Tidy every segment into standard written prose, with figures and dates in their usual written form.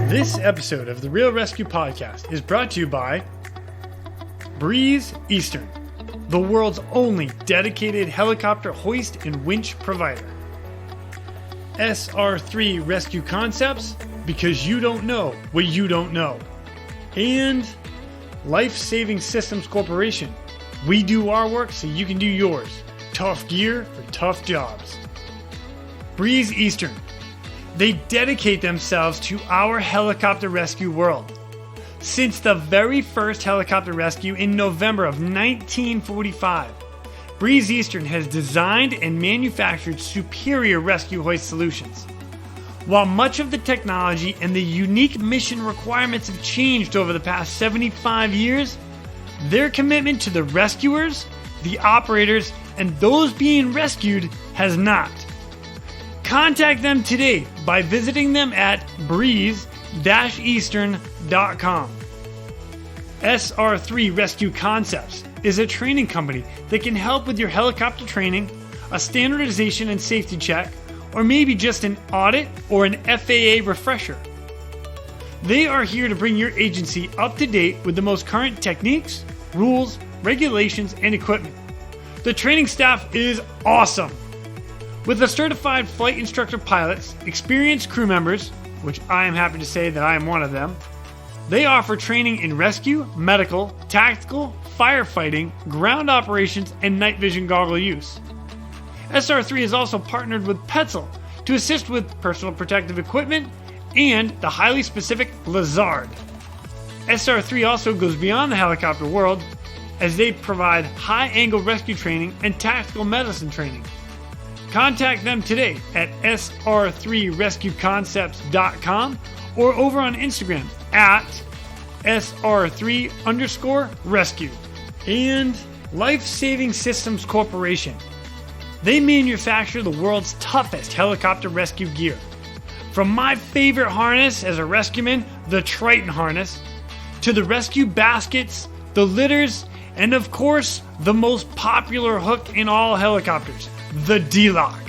This episode of the Real ResQ podcast is brought to you by Breeze Eastern, the world's only dedicated helicopter hoist and winch provider. SR3 Rescue Concepts, because you don't know what you don't know. And Life Saving Systems Corporation. We do our work so you can do yours. Tough gear for tough jobs. Breeze Eastern. They dedicate themselves to our helicopter rescue world. Since the very first helicopter rescue in November of 1945, Breeze Eastern has designed and manufactured superior rescue hoist solutions. While much of the technology and the unique mission requirements have changed over the past 75 years, their commitment to the rescuers, the operators, and those being rescued has not. Contact them today by visiting them at breeze-eastern.com. SR3 Rescue Concepts is a training company that can help with your helicopter training, a standardization and safety check, or maybe just an audit or an FAA refresher. They are here to bring your agency up to date with the most current techniques, rules, regulations, and equipment. The training staff is awesome. With the certified flight instructor pilots, experienced crew members, which I am happy to say that I am one of them, they offer training in rescue, medical, tactical, firefighting, ground operations, and night vision goggle use. SR3 is also partnered with Petzl to assist with personal protective equipment and the highly specific Lazard. SR3 also goes beyond the helicopter world as they provide high-angle rescue training and tactical medicine training. Contact them today at sr3rescueconcepts.com or over on Instagram at sr3_rescue. And Life Saving Systems Corporation. They manufacture the world's toughest helicopter rescue gear. From my favorite harness as a rescueman, the Triton harness, to the rescue baskets, the litters, and of course, the most popular hook in all helicopters, the D-Lock.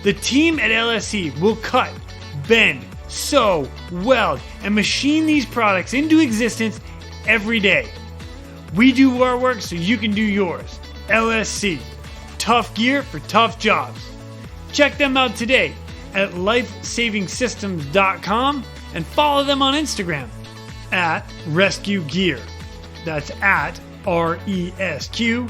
The team at LSC will cut, bend, sew, weld, and machine these products into existence every day. We do our work so you can do yours. LSC. Tough gear for tough jobs. Check them out today at lifesavingsystems.com and follow them on Instagram at Rescue Gear. That's at ResQGEAR.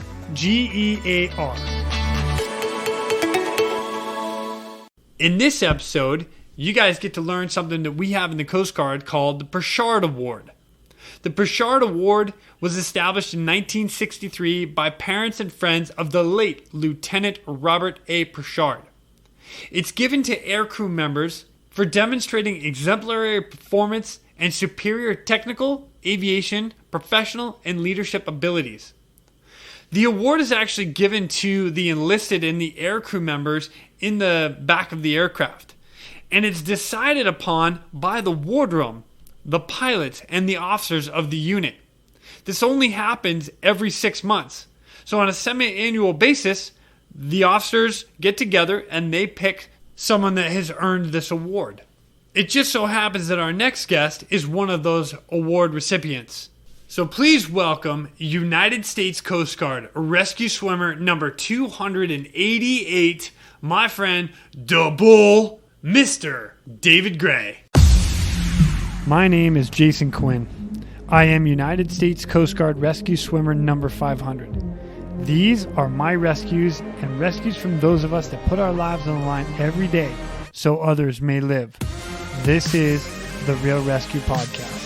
In this episode, you guys get to learn something that we have in the Coast Guard called the Pritchard Award. The Pritchard Award was established in 1963 by parents and friends of the late Lieutenant Robert A. Pritchard. It's given to aircrew members for demonstrating exemplary performance and superior technical, aviation, professional, and leadership abilities. The award is actually given to the enlisted and the aircrew members in the back of the aircraft, and it's decided upon by the wardroom, the pilots, and the officers of the unit. This only happens every 6 months. So on a semi-annual basis, the officers get together and they pick someone that has earned this award. It just so happens that our next guest is one of those award recipients. So please welcome United States Coast Guard rescue swimmer number 288, my friend, the Bull, Mr. David Gray. My name is Jason Quinn. I am United States Coast Guard rescue swimmer number 500. These are my rescues and rescues from those of us that put our lives on the line every day so others may live. This is the Real ResQ podcast.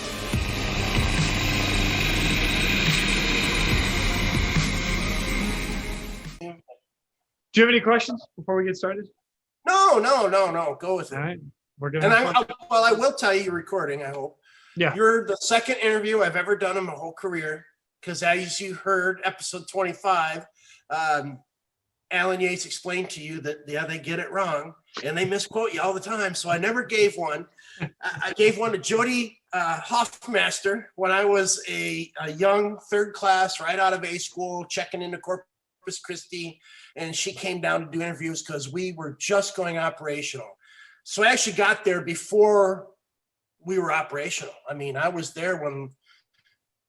Do you have any questions before we get started? No. Go with it. All right. We're gonna. And I will tell you, you're recording, I hope. Yeah. You're the second interview I've ever done in my whole career. Because as you heard, episode 25, Alan Yates explained to you that, they get it wrong. And they misquote you all the time. So I never gave one. I gave one to Jody Hoffmaster when I was a young third class right out of A school, checking into Corpus Christi. And she came down to do interviews because we were just going operational. So I actually got there before we were operational. I mean, I was there when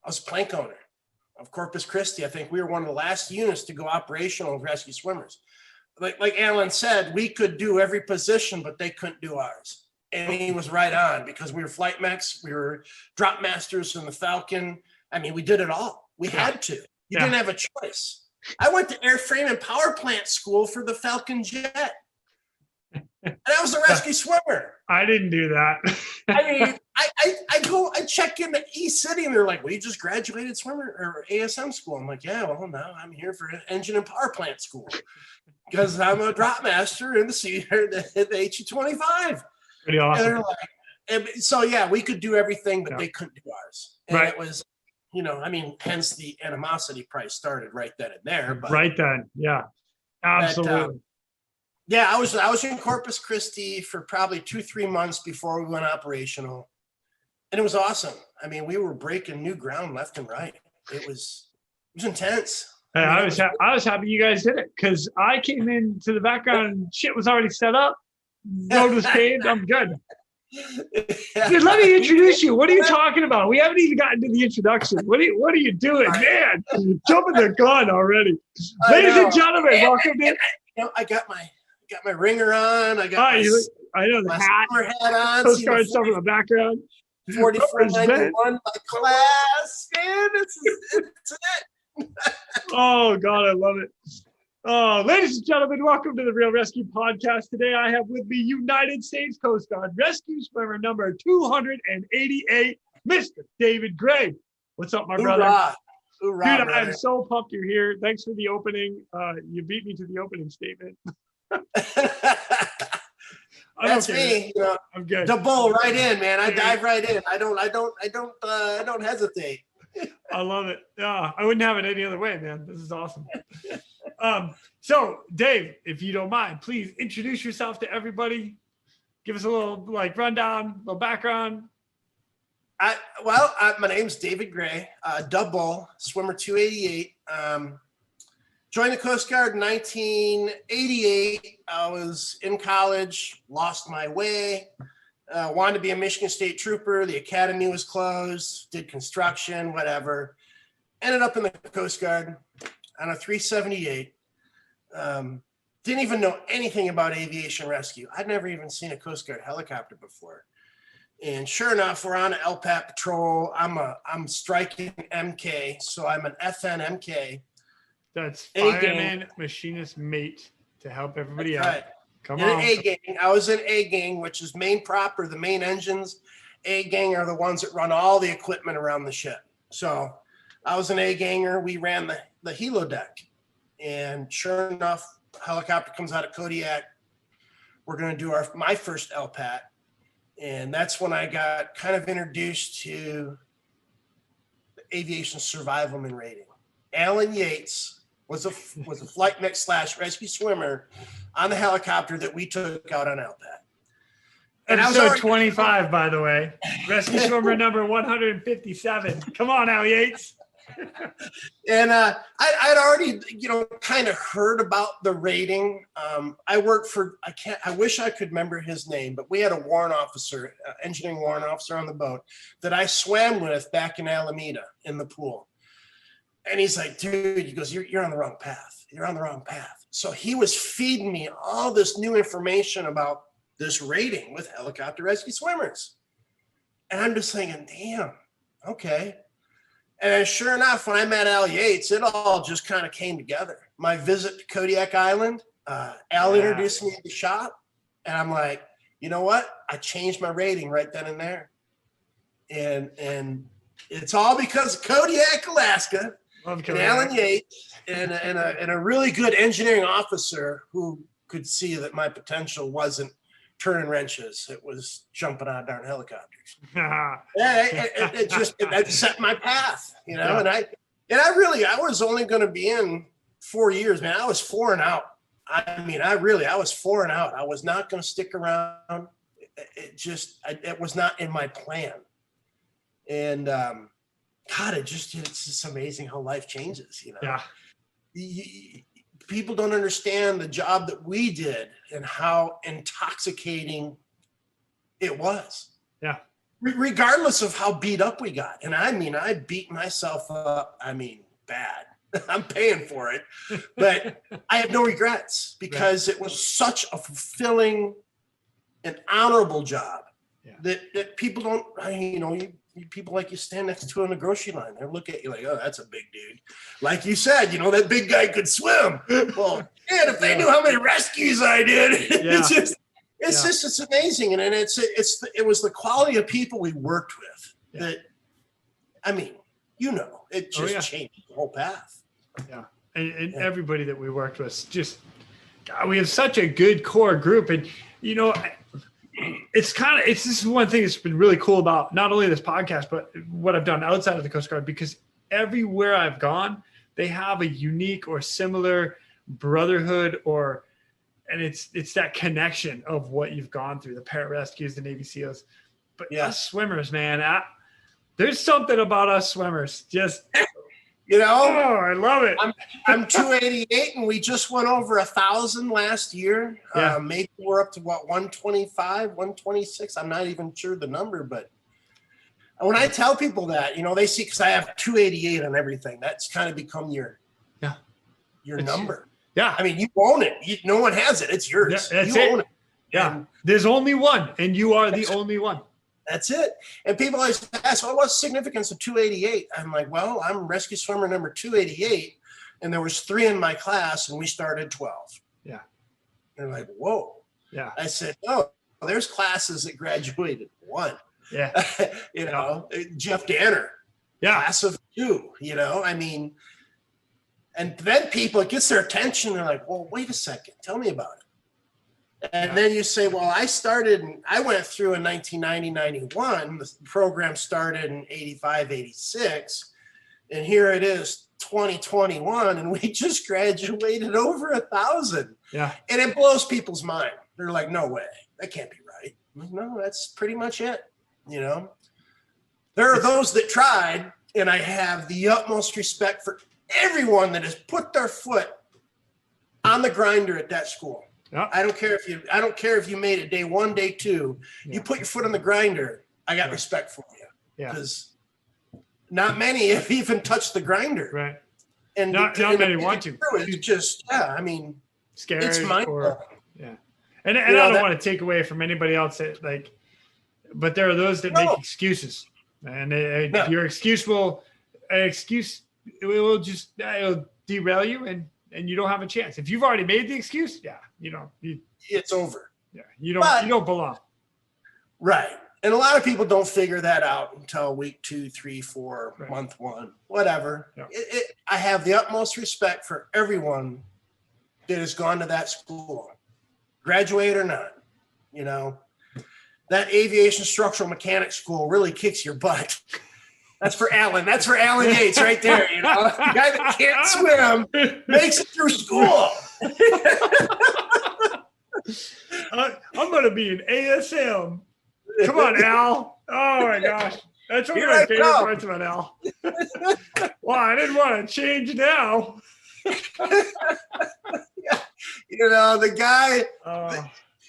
I was plank owner of Corpus Christi. I think we were one of the last units to go operational with rescue swimmers. Like Alan said, we could do every position, but they couldn't do ours. And he was right on, because we were flight mechs, we were drop masters in the Falcon. I mean, we did it all. We had to. You didn't have a choice. I went to airframe and power plant school for the Falcon jet. And I was a rescue swimmer. I didn't do that. I mean, I check into E-City and they're like, well, you just graduated swimmer or ASM school. I'm like, yeah, well, no, I'm here for engine and power plant school because I'm a drop master in the HE-25. Pretty awesome. And they're like, so yeah, we could do everything, but they couldn't do ours. And it was, you know, I mean, hence the animosity price started right then and there. But right then, yeah, absolutely. Yeah, I was in Corpus Christi for probably 2-3 months before we went operational, and it was awesome. I mean, we were breaking new ground left and right. It was intense. Hey, I was happy you guys did it, because I came into the background and shit was already set up. Road was paved. I'm good. Dude, let me introduce you. What are you talking about? We haven't even gotten to the introduction. What are you doing, man? Jumping the gun already. Ladies and gentlemen, welcome to. I got my ringer on. I got I know the hat. On. Coast Guard stuff in the background. 4491, my class. Man, it's it. Oh God, I love it. Oh, ladies and gentlemen, welcome to the Real ResQ podcast. Today I have with me United States Coast Guard rescue swimmer number 288, Mr. David Gray. What's up, my brother? Hoorah, dude, brother. I'm so pumped you're here. Thanks for the opening. You beat me to the opening statement. That's me. You know, I'm good. The bull right in, man. I dive right in. I don't hesitate. I love it. Yeah, I wouldn't have it any other way, man. This is awesome. So Dave, if you don't mind, please introduce yourself to everybody. Give us a little rundown, a little background. My name's David Gray, double swimmer 288. Joined the Coast Guard in 1988. I was in college, lost my way, wanted to be a Michigan State trooper. The academy was closed, did construction, whatever. Ended up in the Coast Guard on a 378. Didn't even know anything about aviation rescue. I'd never even seen a Coast Guard helicopter before. And sure enough, we're on an LPAT patrol. I'm striking MK, so I'm an FN MK. That's fireman machinist mate to help everybody out. Right. Come in on. An A gang. I was in A gang, which is main proper, the main engines. A gang are the ones that run all the equipment around the ship. So I was an A ganger. We ran the helo deck. And sure enough, helicopter comes out of Kodiak. We're going to do my first LPAT. And that's when I got kind of introduced to aviation survivalman rating. Alan Yates was a flight mech / rescue swimmer on the helicopter that we took out on LPAT. And Episode 25, by the way. Rescue swimmer number 157. Come on, Al Yates. And I'd already, kind of heard about the rating. I worked for, I wish I could remember his name, but we had a warrant officer, engineering warrant officer on the boat that I swam with back in Alameda in the pool. And he's like, dude, he goes, you're on the wrong path. You're on the wrong path. So he was feeding me all this new information about this rating with helicopter rescue swimmers. And I'm just thinking, damn, okay. And sure enough, when I met Al Yates, it all just kind of came together. My visit to Kodiak Island, Al introduced me to the shop. And I'm like, you know what? I changed my rating right then and there. And it's all because of Kodiak, Alaska. And Alan Yates and a really good engineering officer who could see that my potential wasn't turning wrenches. It was jumping out of darn helicopters. It set my path, And I was only going to be in 4 years, man. I was 4 and out. I was 4 and out. I was not going to stick around. It was not in my plan. And, God, it's just amazing how life changes, Yeah. People don't understand the job that we did and how intoxicating it was. Yeah. regardless of how beat up we got. And I mean, I beat myself up. I mean, bad. I'm paying for it, but I have no regrets because it was such a fulfilling and honorable job that people don't, people like you stand next to in the grocery line. They look at you like, oh, that's a big dude. Like you said, that big guy could swim. Well, man, if they knew how many rescues I did, it's amazing. And it was the quality of people we worked with that, I mean, it just changed the whole path. Yeah. And everybody that we worked with, just, God, we have such a good core group. And, this is one thing that's been really cool about not only this podcast, but what I've done outside of the Coast Guard, because everywhere I've gone, they have a unique or similar brotherhood and it's that connection of what you've gone through, the pararescues, the Navy SEALs. But us swimmers, man, there's something about us swimmers. Just, I love it. I'm 288 and we just went over 1,000 last year. Yeah. Maybe we're up to 125, 126. I'm not even sure the number, but when I tell people that, they see, because I have 288 on everything. That's kind of become your number. Yeah. I mean, you own it. No one has it. It's yours. Yeah, you own it. Yeah. And there's only one, and you are the only one. That's it. And people always ask, well, what's the significance of 288? I'm like, well, I'm rescue swimmer number 288, and there was 3 in my class, and we started 12. Yeah. They're like, whoa. Yeah. I said, no, there's classes that graduated 1. Yeah. Jeff Danner. Yeah. Class of 2, I mean, and then people, it gets their attention. They're like, well, wait a second. Tell me about it. And then you say, well, I went through in 1990, 91. The program started in 85, 86. And here it is, 2021. And we just graduated over 1,000. Yeah. And it blows people's mind. They're like, no way. That can't be right. I'm like, no, that's pretty much it. There are those that tried, and I have the utmost respect for everyone that has put their foot on the grinder at that school. Yeah. I don't care if you made it day 1, day 2. You put your foot on the grinder. I got respect for you. Yeah. Because not many have even touched the grinder. Right. And not many want to. It's just, scary. It's mind-blowing. And I don't want to take away from anybody else but there are those that make excuses, and your excuse will just it'll derail you, and you don't have a chance. If you've already made the excuse, it's over. Yeah, you don't belong. Right. And a lot of people don't figure that out until week 2, 3, 4, month 1, whatever. Yeah. I have the utmost respect for everyone that has gone to that school, graduate or not. That aviation structural mechanics school really kicks your butt. That's for Alan. That's for Alan Yates right there. The guy that can't swim makes it through school. I'm going to be an ASM. Come on, Al. Oh, my gosh. That's one of my favorite parts about Al. Well, I didn't want to change now. The guy,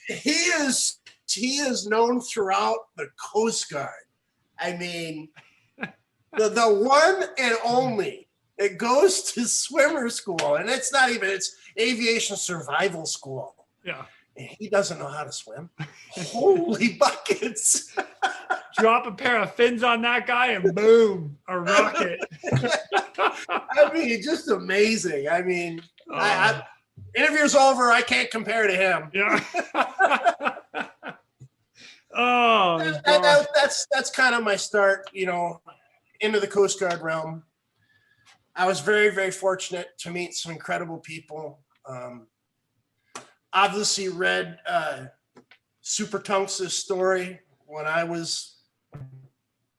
he is known throughout the Coast Guard. I mean, the one and only that goes to swimmer school, and it's aviation survival school. Yeah. And he doesn't know how to swim. Holy buckets. Drop a pair of fins on that guy and boom, a rocket. I mean, just amazing. I mean, interview's over. I can't compare to him. Yeah. That's kind of my start, into the Coast Guard realm. I was very, very fortunate to meet some incredible people. Obviously read Super Tunks' story when I was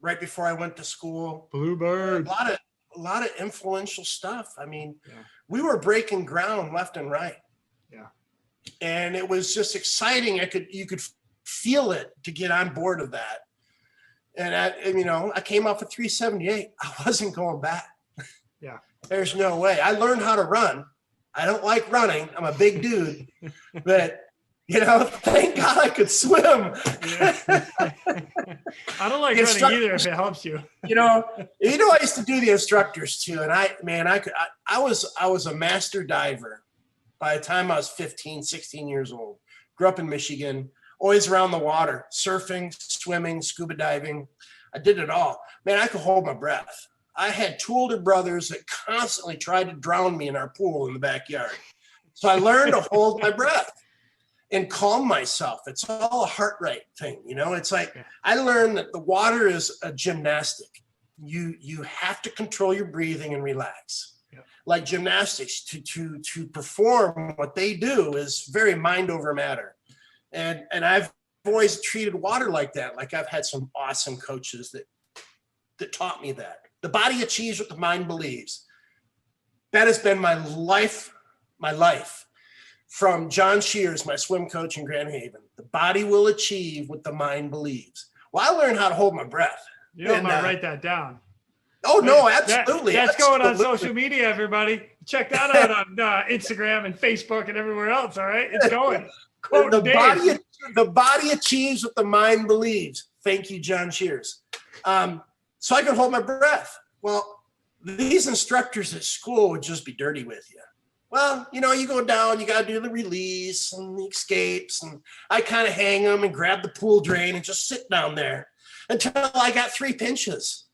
right before I went to school. Bluebird. A lot of influential stuff. I mean, we were breaking ground left and right. Yeah. And it was just exciting. You could feel it to get on board of that. And I came off at 378. I wasn't going back. Yeah. There's no way. I learned how to run. I don't like running. I'm a big dude, but Thank God I could swim. Yeah. I don't like running either if it helps you. I used to do the instructors too. And I was a master diver by the time I was 15, 16 years old. Grew up in Michigan, always around the water, surfing, swimming, scuba diving. I did it all. Man, I could hold my breath. I had two older brothers that constantly tried to drown me in our pool in the backyard. So I learned to hold my breath and calm myself. It's all a heart rate thing. It's like I learned that the water is a gymnastic. You have to control your breathing and relax. Yeah. Like gymnastics, to perform what they do is very mind over matter. And I've always treated water like that. Like I've had some awesome coaches that taught me that. The body achieves what the mind believes. That has been my life. From John Shears, my swim coach in Grand Haven. The body will achieve what the mind believes. Well, I learned how to hold my breath. You don't want to write that down. Oh, no, absolutely. That's going on social media, everybody. Check that out on Instagram and Facebook and everywhere else, all right? It's going. The body achieves what the mind believes. Thank you, John Shears. So I could hold my breath. Well, these instructors at school would just be dirty with you. Well, you go down, you got to do the release and the escapes. And I kind of hang them and grab the pool drain and just sit down there until I got 3 pinches.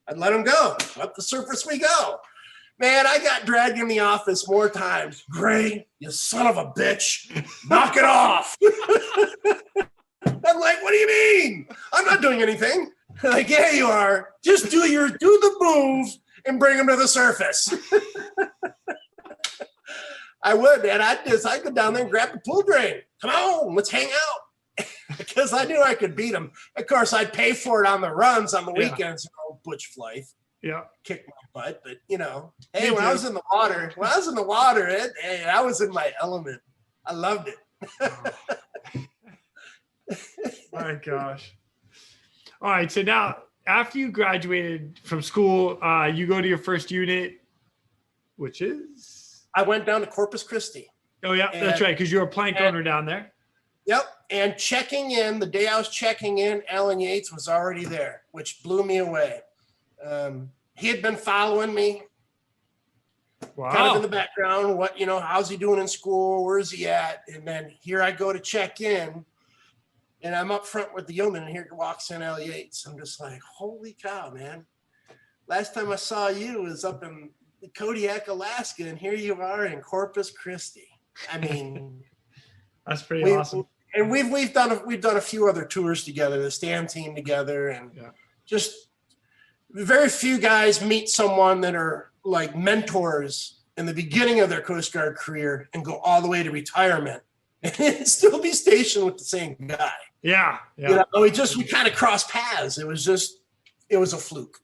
I'd let them go. Up the surface we go. Man, I got dragged in the office more times. Gray, you son of a bitch. Knock it off. I'm like, what do you mean? I'm not doing anything. Like, yeah, you are. Just do the move and bring them to the surface. I would, man. I'd go down there and grab the pool drain. Come on, let's hang out. Because I knew I could beat them. Of course, I'd pay for it on the runs on the weekends. Butch Flythe. Yeah. Kick my butt. But, hey, when I was in the water, I was in my element. I loved it. My gosh. All right. So now, after you graduated from school, you go to your first unit, which is? I went down to Corpus Christi. Oh, yeah, that's right, because you're a plank owner down there. Yep, and checking in, the day I was checking in, Alan Yates was already there, which blew me away. He had been following me, kind of in the background, how's he doing in school, where's he at? And then here I go to check in, and I'm up front with the yeoman, and here walks in Al Yates. I'm just like, holy cow, man. Last time I saw you was up in Kodiak, Alaska, and here you are in Corpus Christi. I mean, that's pretty awesome. And we've done a few other tours together, the Stan Team together, and just very few guys meet someone that are like mentors in the beginning of their Coast Guard career and go all the way to retirement and still be stationed with the same guy. Yeah. We kind of crossed paths. It was a fluke,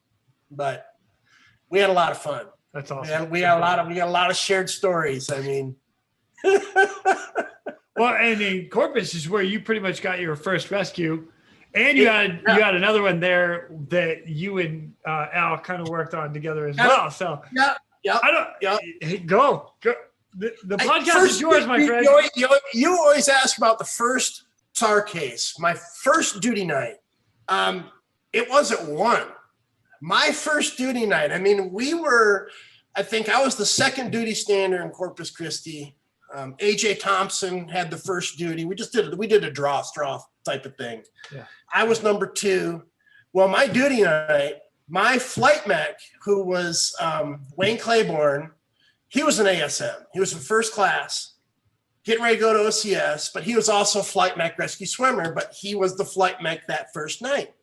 but we had a lot of fun. That's awesome. We got a lot of shared stories. I mean, well, and in Corpus is where you pretty much got your first rescue, and you had another one there that you and Al kind of worked on together as well. So go. The podcast is yours, my friend. You always ask about the first SAR case. My first duty night. It wasn't one. My first duty night. I mean, I think I was the second duty stander in Corpus Christi. AJ Thompson had the first duty. We did a draw straw type of thing. Yeah. I was number 2. Well, my duty night, my flight mech, who was Wayne Claiborne, he was an ASM. He was in first class, getting ready to go to OCS, but he was also flight mech rescue swimmer, but he was the flight mech that first night.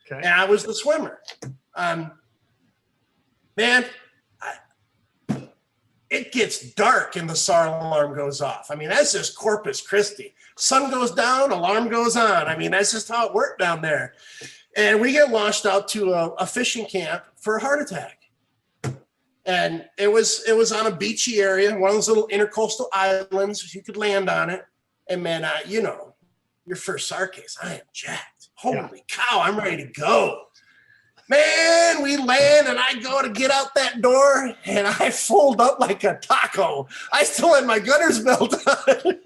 Okay. And I was the swimmer. Man, it gets dark and the SAR alarm goes off. I mean, that's just Corpus Christi. Sun goes down, alarm goes on. I mean, that's just how it worked down there. And we get launched out to a fishing camp for a heart attack. And it was on a beachy area, one of those little intercoastal islands. You could land on it. And man, your first SAR case, I am jacked. Holy cow, I'm ready to go. Man, we land and I go to get out that door and I fold up like a taco. I still had my gunner's belt on.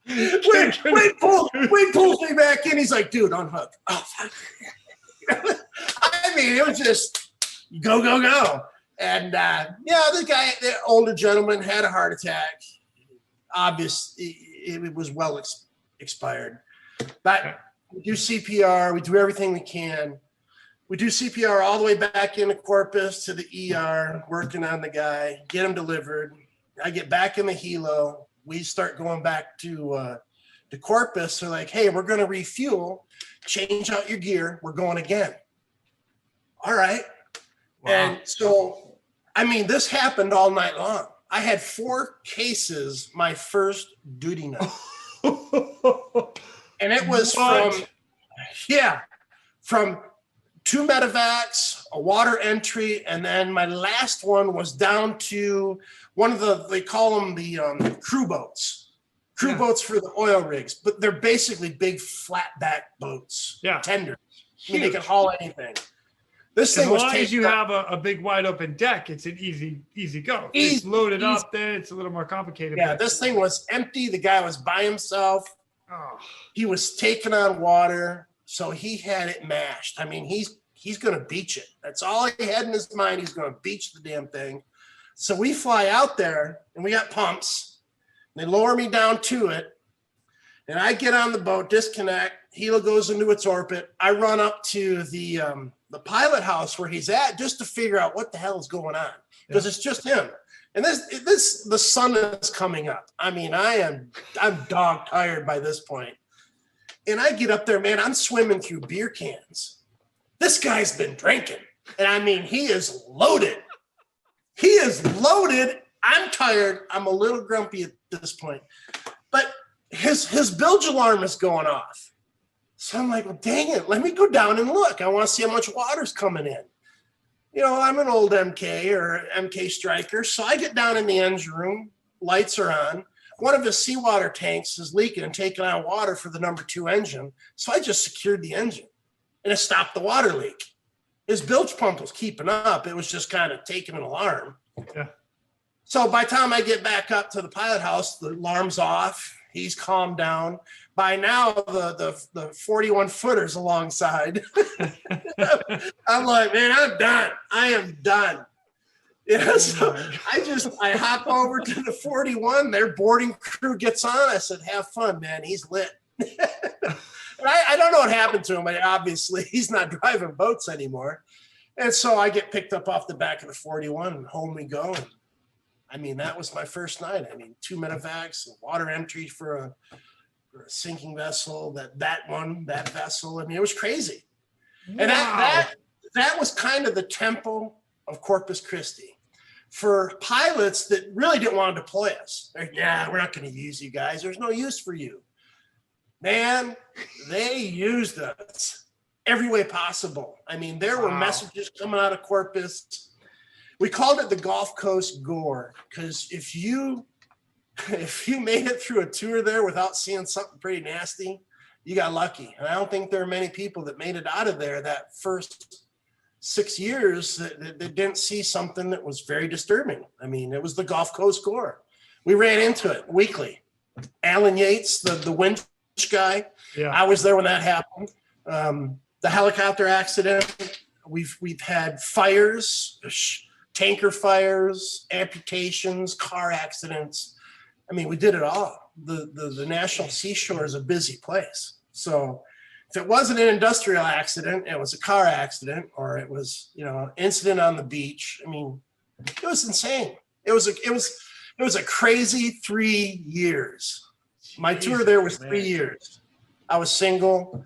Wade pulls me back in. He's like, dude, unhook. Oh, fuck. I mean, it was just go, go, go. And the older gentleman had a heart attack. Obviously, it was well expired. But we do CPR. We do everything we can. We do CPR all the way back into Corpus to the ER, working on the guy, get him delivered. I get back in the helo. We start going back to Corpus. They're like, hey, we're going to refuel, change out your gear. We're going again. All right. Wow. And so, I mean, this happened all night long. I had 4 cases my first duty night. And it was from 2 medevacs, a water entry, and then my last one was down to one of they call them the crew boats. Boats for the oil rigs, but they're basically big flat back boats, tenders. I mean, they can haul anything. This thing as long as you have a big wide open deck, it's an easy go. It's loaded up, then it's a little more complicated. Yeah, this thing was empty. The guy was by himself. Oh. He was taking on water, so he had it mashed. I mean, he's going to beach it. That's all he had in his mind. He's going to beach the damn thing. So we fly out there, and we got pumps. They lower me down to it, and I get on the boat, disconnect. Helo goes into its orbit. I run up to the pilot house where he's at just to figure out what the hell is going on, because it's just him. And the sun is coming up. I mean, I'm dog tired by this point. And I get up there, man, I'm swimming through beer cans. This guy's been drinking. And I mean, he is loaded. He is loaded. I'm tired. I'm a little grumpy at this point. But his bilge alarm is going off. So I'm like, well, dang it. Let me go down and look. I want to see how much water's coming in. You know, I'm an old MK or MK striker. So I get down in the engine room. Lights are on. One of his seawater tanks is leaking and taking on water for the number 2 engine. So I just secured the engine and it stopped the water leak. His bilge pump was keeping up. It was just kind of taking an alarm. Yeah. So by the time I get back up to the pilot house, the alarm's off. He's calmed down. By now, the 41 footers alongside. I'm like, man, I'm done. I am done. Yeah, so I hop over to the 41. Their boarding crew gets on. I said, have fun, man. He's lit. And I don't know what happened to him. Obviously, he's not driving boats anymore. And so I get picked up off the back of the 41 and home we go. And, I mean, that was my first night. I mean, 2 medevacs, water entry for a sinking vessel, that vessel. I mean, it was crazy. Wow. And that was kind of the tempo of Corpus Christi for pilots that really didn't want to deploy us. They're, we're not going to use you guys. There's no use for you. Man, they used us every way possible. I mean, there were messages coming out of Corpus. We called it the Gulf Coast Gore, because if you made it through a tour there without seeing something pretty nasty, you got lucky. And I don't think there are many people that made it out of there that first 6 years that didn't see something that was very disturbing. I mean, it was the Gulf Coast Gore. We ran into it weekly. Alan Yates, the winch guy, I was there when that happened. The helicopter accident, we've had fires, tanker fires, amputations, car accidents. I mean, we did it all. The National Seashore is a busy place. So if it wasn't an industrial accident, it was a car accident, or it was, incident on the beach. I mean, it was insane. It was a crazy 3 years. My tour there was 3 years. I was single,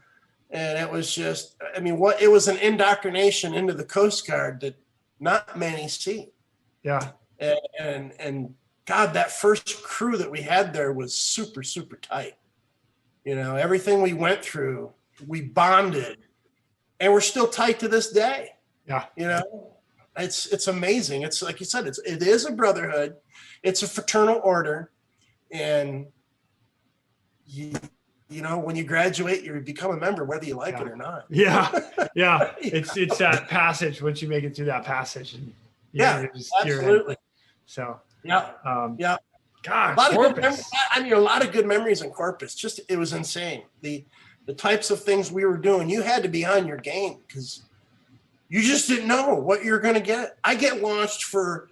and it was just, I mean, it was an indoctrination into the Coast Guard that not many see. Yeah. And God, that first crew that we had there was super, super tight. Everything we went through, we bonded, and we're still tight to this day. Yeah. It's amazing. It's like you said, it is a brotherhood. It's a fraternal order. And when you graduate, you become a member, whether you like it or not. Yeah. Yeah. It's that passage, once you make it through that passage. And absolutely. So, yeah. God, A lot of Corpus. a lot of good memories in Corpus. Just it was insane. The types of things we were doing. You had to be on your game because you just didn't know what you're going to get. I get launched for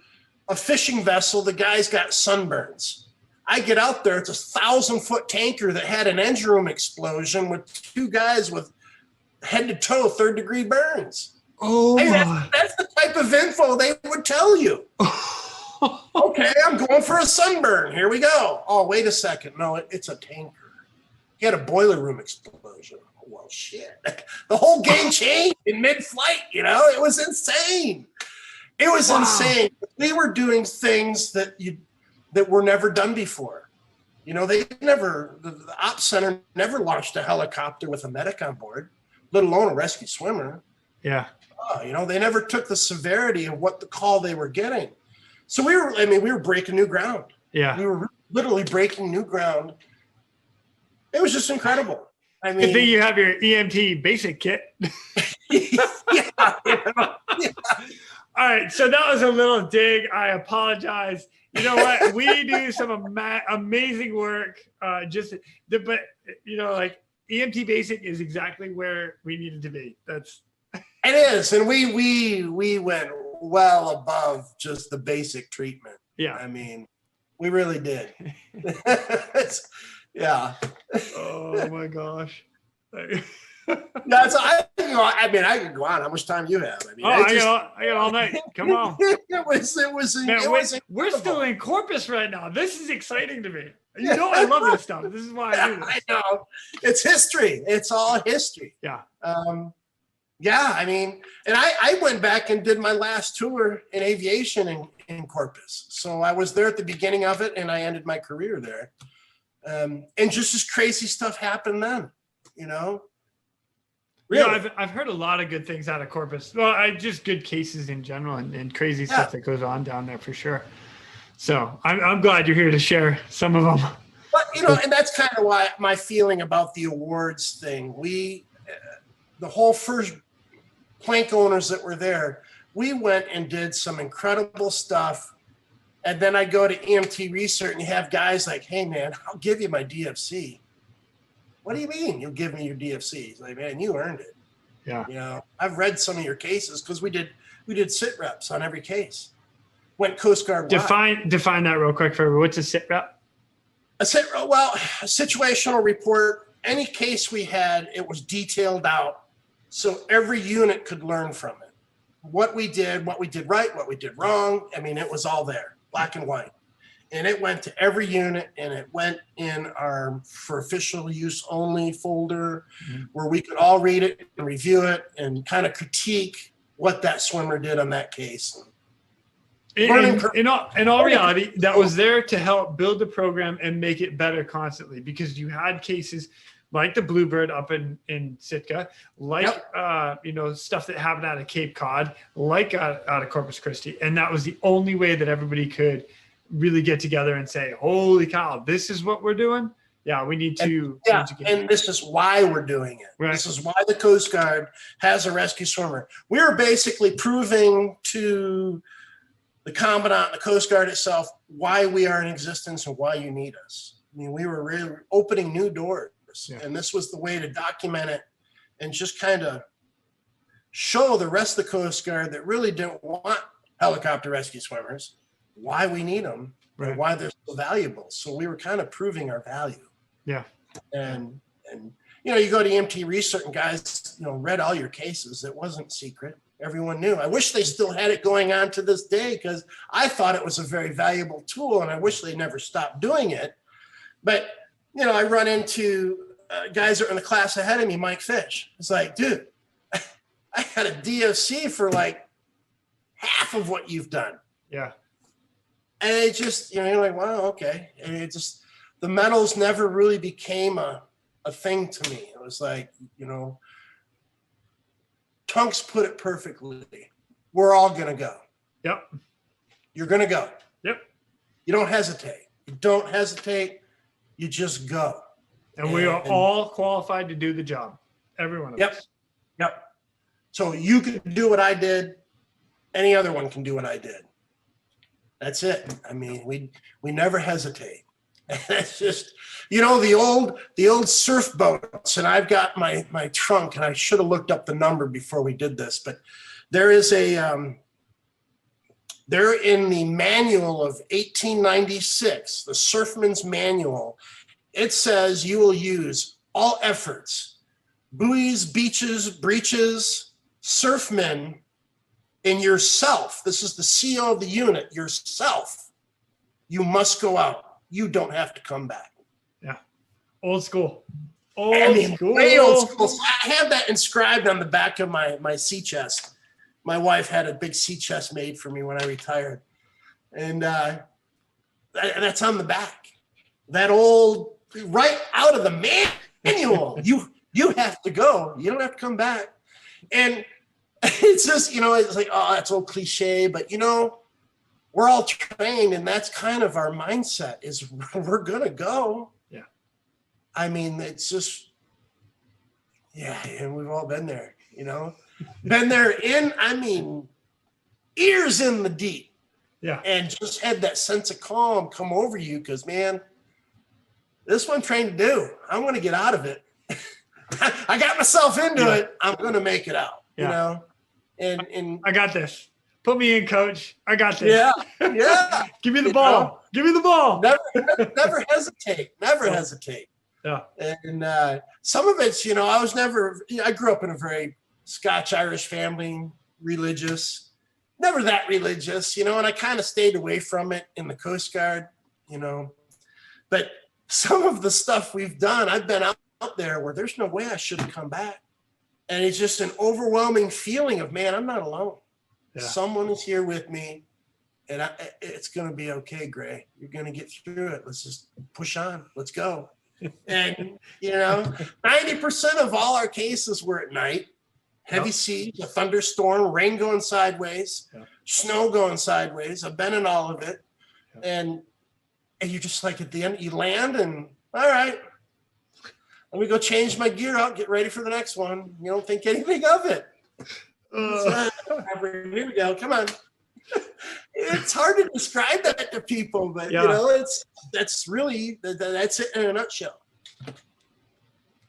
a fishing vessel. The guy's got sunburns. I get out there. It's a 1,000-foot tanker that had an engine room explosion with 2 guys with head to toe 3rd-degree burns. Oh, that's the type of info they would tell you. Okay, I'm going for a sunburn. Here we go. Oh, wait a second. No, it's a tanker. He had a boiler room explosion. Oh, well, shit. The whole game changed in mid-flight, you know? It was insane. It was insane. We were doing things that were never done before. You know, the ops center never launched a helicopter with a medic on board, let alone a rescue swimmer. Yeah. You know, they never took the severity of what the call they were getting. So we were breaking new ground. Yeah. We were literally breaking new ground. It was just incredible. I mean, good thing you have your EMT basic kit. yeah. All right. So that was a little dig. I apologize. You know what? We do some amazing work. But you know, like EMT basic is exactly where we needed to be. It is. And we went well above just the basic treatment. Yeah. I mean, we really did. Yeah. Oh my gosh. Yeah, so I could go on. How much time do you have? I mean, I got all night. Come on. We're still in Corpus right now. This is exciting to me. You know I love this stuff. This is why I do this. I know. It's history. It's all history. Yeah. Yeah, I mean, and I went back and did my last tour in aviation in Corpus. So I was there at the beginning of it, and I ended my career there. And just as crazy stuff happened then, you know? Really? You know, I've heard a lot of good things out of Corpus. Well, just good cases in general and crazy stuff that goes on down there for sure. So I'm glad you're here to share some of them. But, you know, and that's kind of why my feeling about the awards thing. The whole first plank owners that were there, we went and did some incredible stuff. And then I go to EMT research and you have guys like, hey, man, I'll give you my DFC. What do you mean you'll give me your DFC? He's like, man, you earned it. Yeah. You know, I've read some of your cases because we did sit reps on every case. Went Coast Guard wide. Define that real quick for everyone. What's a sit rep? A situational report. Any case we had, it was detailed out so every unit could learn from it. What we did right, what we did wrong. I mean, it was all there, black and white. And it went to every unit, and it went in our for official use only folder where we could all read it and review it and kind of critique what that swimmer did on that case. In all reality, that was there to help build the program and make it better constantly, because you had cases like the Bluebird up in Sitka, like stuff that happened out of Cape Cod, like out of Corpus Christi, and that was the only way that everybody could really get together and say, holy cow, this is what we're doing. Yeah, we need to. And this is why we're doing it. Right. This is why the Coast Guard has a rescue swimmer. We're basically proving to the Commandant, the Coast Guard itself, why we are in existence and why you need us. I mean, we were really opening new doors. Yeah. And this was the way to document it and just kind of show the rest of the Coast Guard that really didn't want helicopter rescue swimmers why we need them, right, and why they're so valuable. So we were kind of proving our value. Yeah. And you know, you go to EMT research and guys, you know, read all your cases. It wasn't secret. Everyone knew. I wish they still had it going on to this day because I thought it was a very valuable tool, and I wish they never stopped doing it. But, you know, I run into guys that are in the class ahead of me, Mike Fish. It's like, dude, I got a DFC for like half of what you've done. Yeah. And it just, you know, you're like, wow, okay. And it just, the medals never really became a thing to me. It was like, you know, Tunks put it perfectly. We're all going to go. Yep. You're going to go. Yep. You don't hesitate. You don't hesitate. You just go. And we are all qualified to do the job. Every one of us. Yep. So you can do what I did. Any other one can do what I did. That's it. I mean, we never hesitate. That's just, the old surf boats. And I've got my trunk, and I should have looked up the number before we did this, but there is they're in the manual of 1896, the Surfman's Manual. It says you will use all efforts, buoys, beaches, breaches, surfmen, in yourself. This is the CO of the unit, yourself. You must go out. You don't have to come back. Yeah. Old school. Way old school. So I have that inscribed on the back of my sea chest. My wife had a big sea chest made for me when I retired. And that's on the back. That old, right out of the manual. You have to go. You don't have to come back. And it's just, it's like, oh, that's old cliche, but we're all trained, and that's kind of our mindset is we're going to go. Yeah. I mean, it's just, yeah. And we've all been there, been there ears in the deep. Yeah. And just had that sense of calm come over you. 'Cause man, this is what I'm trying to do. I'm going to get out of it. I got myself into it. I'm going to make it out, and I got this. Put me in, coach. I got this. Yeah. Give me the ball. Give me the ball. Never hesitate. Never hesitate. Yeah. And some of it's, I grew up in a very Scotch-Irish family, religious, never that religious, and I kind of stayed away from it in the Coast Guard, but some of the stuff we've done, I've been out there where there's no way I should have come back. And it's just an overwhelming feeling of, man, I'm not alone. Yeah. Someone is here with me, and it's going to be okay, Gray. You're going to get through it. Let's just push on. Let's go. And, 90% of all our cases were at night. Heavy seas, a thunderstorm, rain going sideways, snow going sideways. I've been in all of it. And you just like at the end, you land and, all right, let me go change my gear out, get ready for the next one. You don't think anything of it. Here we go. Come on. It's hard to describe that to people, but that's really that's it in a nutshell.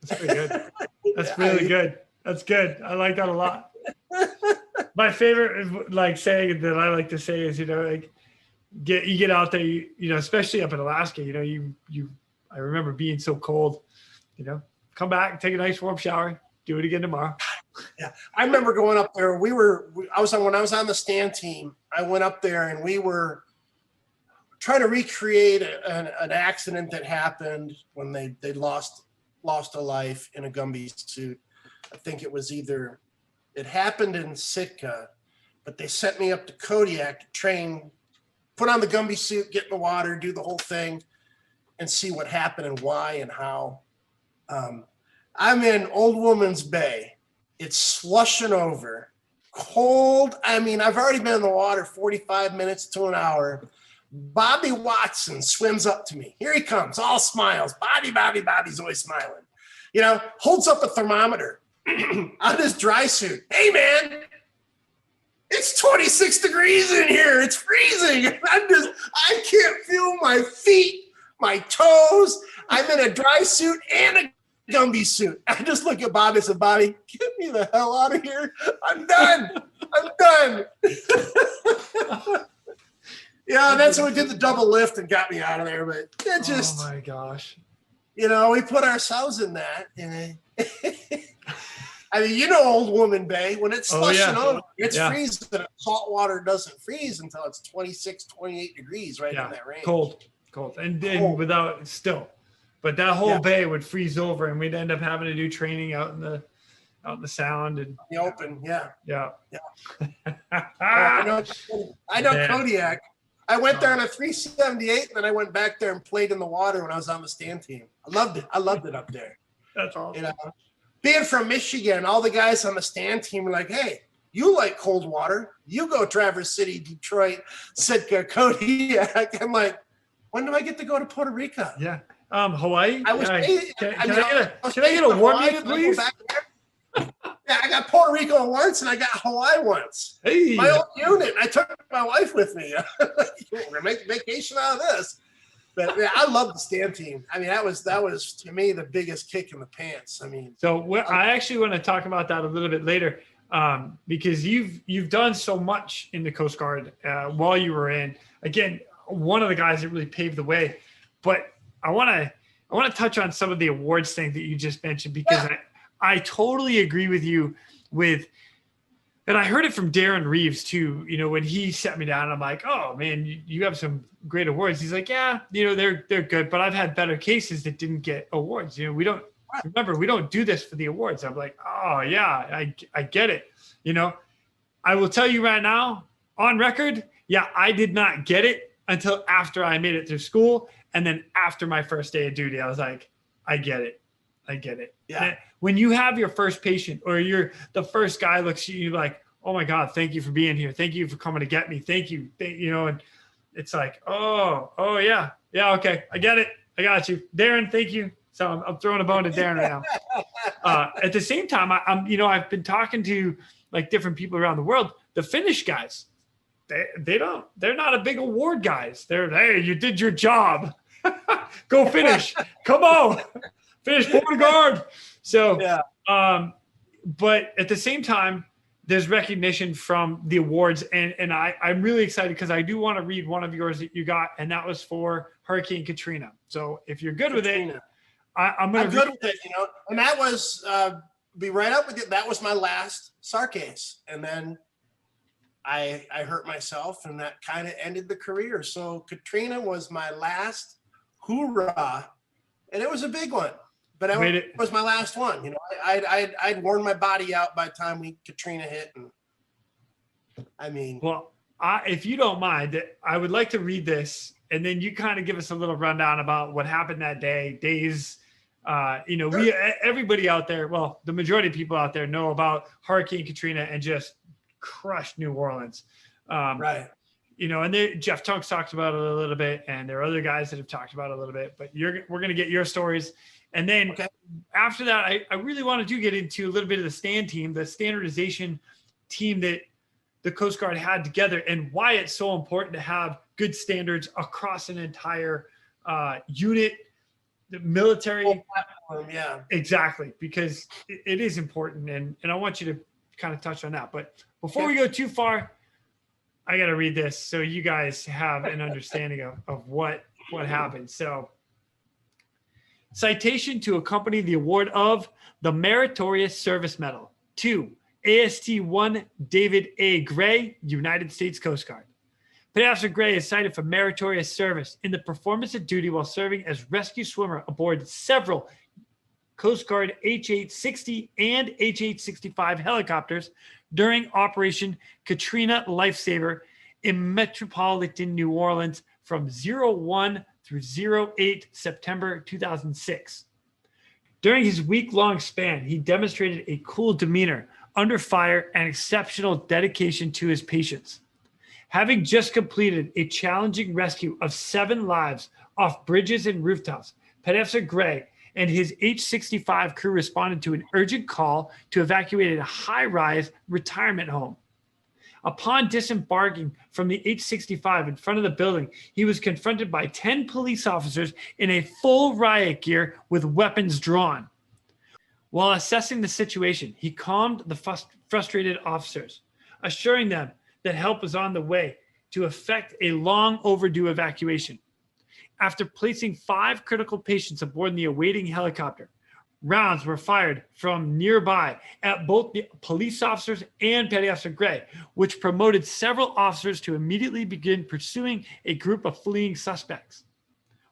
That's pretty good. That's really good. That's good. I like that a lot. My favorite saying that I like to say is, get out there, especially up in Alaska, I remember being so cold, come back, take a nice warm shower, do it again tomorrow. Yeah. I remember going up there. When I was on the Stan Team, I went up there and we were trying to recreate an accident that happened when they lost a life in a Gumby suit. I think it happened in Sitka, but they sent me up to Kodiak to train, put on the Gumby suit, get in the water, do the whole thing, and see what happened and why and how. I'm in Old Woman's Bay. It's slushing over, cold. I mean, I've already been in the water 45 minutes to an hour. Bobby Watson swims up to me. Here he comes, all smiles. Bobby's always smiling. Holds up a thermometer on his dry suit. Hey, man, it's 26 degrees in here. It's freezing. I can't feel my feet, my toes. I'm in a dry suit and a Gumby suit. I just look at Bobby and said, Bobby, get me the hell out of here. I'm done. Yeah, that's when we did the double lift and got me out of there. But it just, oh my gosh. We put ourselves in that. And I mean, Old Woman Bay, when it's slushing over, it's freezing. Salt water doesn't freeze until it's 26, 28 degrees in that range. Cold. And cold. Without still. But that whole bay would freeze over, and we'd end up having to do training out in the Sound and the open. Yeah. I know Kodiak. I went there on a 378, and then I went back there and played in the water when I was on the Stan Team. I loved it up there. That's awesome. Being from Michigan, all the guys on the Stan Team were like, "Hey, you like cold water? You go Traverse City, Detroit, Sitka, Kodiak." I'm like, when do I get to go to Puerto Rico? Yeah. Hawaii? Can I get a warm unit, please? Yeah, I got Puerto Rico once and I got Hawaii once. Hey. My old unit. I took my wife with me. We're gonna make a vacation out of this. But yeah, I love the Stan team. I mean, that was to me the biggest kick in the pants. I mean, so I actually want to talk about that a little bit later, because you've done so much in the Coast Guard while you were in. Again, one of the guys that really paved the way. But I want to touch on some of the awards thing that you just mentioned, because I totally agree with you with. And I heard it from Darren Reeves too, when he set me down. I'm like, oh man, you have some great awards. He's like, yeah, they're good, but I've had better cases that didn't get awards. We don't do this for the awards. I'm like, oh yeah, I get it. I will tell you right now, on record, yeah, I did not get it until after I made it through school. And then after my first day of duty, I was like, I get it. Yeah. When you have your first patient, or you're the first guy looks at you like, oh my God, thank you for being here. Thank you for coming to get me. Thank you. And it's like, oh yeah. Yeah. Okay. I get it. I got you. Darren, thank you. So I'm throwing a bone to Darren right now. At the same time, I've been talking to like different people around the world. The Finnish guys, they're not a big award guys. They're, hey, you did your job. Go finish. Come on. Finish border guard. So, yeah. But at the same time, there's recognition from the awards, and I'm really excited because I do want to read one of yours that you got, and that was for Hurricane Katrina. So if you're good with it, I'm good with it. And that was be right up with it. That was my last SAR case, and then I hurt myself, and that kind of ended the career. So Katrina was my last hoorah, and it was a big one. But it was my last one. I'd worn my body out by the time Katrina hit. And I mean, well, if you don't mind, I would like to read this, and then you kind of give us a little rundown about what happened that day, days. Sure. Everybody out there, well, the majority of people out there know about Hurricane Katrina and just crushed New Orleans. Right. And Jeff Tunks talked about it a little bit, and there are other guys that have talked about it a little bit, but we're going to get your stories. And then after that, I really wanted to get into a little bit of the Stan team, the standardization team that the Coast Guard had together, and why it's so important to have good standards across an entire unit, the military. Yeah, exactly, because it is important. And I want you to kind of touch on that. But before we go too far, I got to read this so you guys have an understanding of what happened. So, citation to accompany the award of the Meritorious Service Medal to AST-1 David A. Gray, United States Coast Guard. Petty Officer Gray is cited for meritorious service in the performance of duty while serving as rescue swimmer aboard several Coast Guard H-860 and H-865 helicopters during Operation Katrina Lifesaver in metropolitan New Orleans from 01 through 08 September 2006. During his week-long span, he demonstrated a cool demeanor under fire and exceptional dedication to his patients. Having just completed a challenging rescue of 7 lives off bridges and rooftops, Petty Officer Gray and his H-65 crew responded to an urgent call to evacuate a high-rise retirement home. Upon disembarking from the H-65 in front of the building, he was confronted by 10 police officers in a full riot gear with weapons drawn. While assessing the situation, he calmed the frustrated officers, assuring them that help was on the way to effect a long overdue evacuation. After placing 5 critical patients aboard the awaiting helicopter, rounds were fired from nearby at both the police officers and Petty Officer Gray, which promoted several officers to immediately begin pursuing a group of fleeing suspects.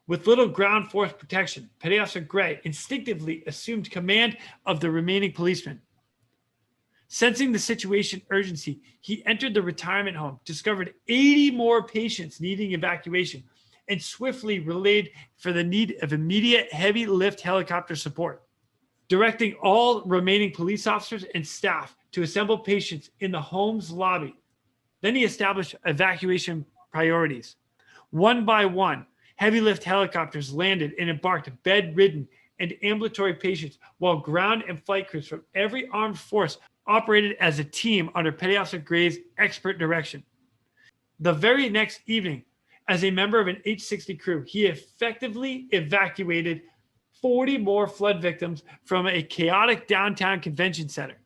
With little ground force protection, Petty Officer Gray instinctively assumed command of the remaining policemen. Sensing the situation urgency, he entered the retirement home, discovered 80 more patients needing evacuation, and swiftly relayed for the need of immediate heavy lift helicopter support, directing all remaining police officers and staff to assemble patients in the home's lobby. Then he established evacuation priorities. One by one, heavy lift helicopters landed and embarked bedridden and ambulatory patients, while ground and flight crews from every armed force operated as a team under Petty Officer Gray's expert direction. The very next evening, as a member of an H-60 crew, he effectively evacuated 40 more flood victims from a chaotic downtown convention center.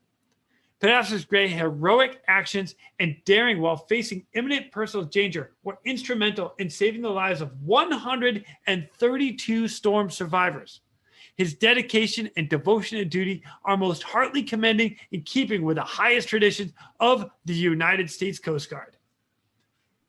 Petty Officer Gray's heroic actions and daring while facing imminent personal danger were instrumental in saving the lives of 132 storm survivors. His dedication and devotion to duty are most heartily commending, in keeping with the highest traditions of the United States Coast Guard.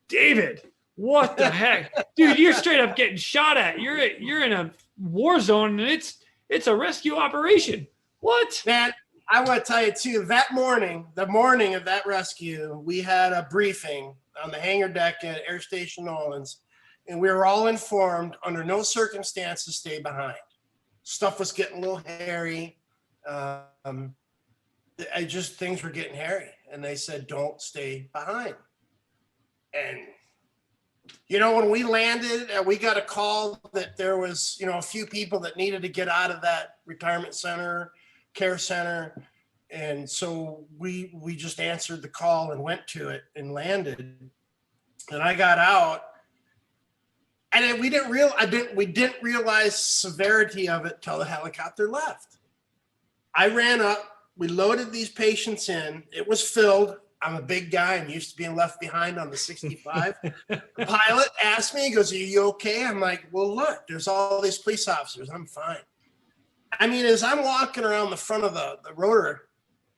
David, what the heck? Dude, you're straight up getting shot at. You're in a war zone, and it's a rescue operation. What? Man, I want to tell you too, that morning, the morning of that rescue, we had a briefing on the hangar deck at Air Station New Orleans, and we were all informed under no circumstances stay behind. Stuff was getting a little hairy. Things were getting hairy, and they said, don't stay behind. And, when we landed, we got a call that there was, a few people that needed to get out of that retirement center, care center. And so we just answered the call and went to it and landed. And I got out, and we didn't realize severity of it till the helicopter left. I ran up, we loaded these patients in, it was filled. I'm a big guy and used to being left behind on the 65. The pilot asked me, he goes, are you okay? I'm like, well, look, there's all these police officers. I'm fine. I mean, as I'm walking around the front of the rotor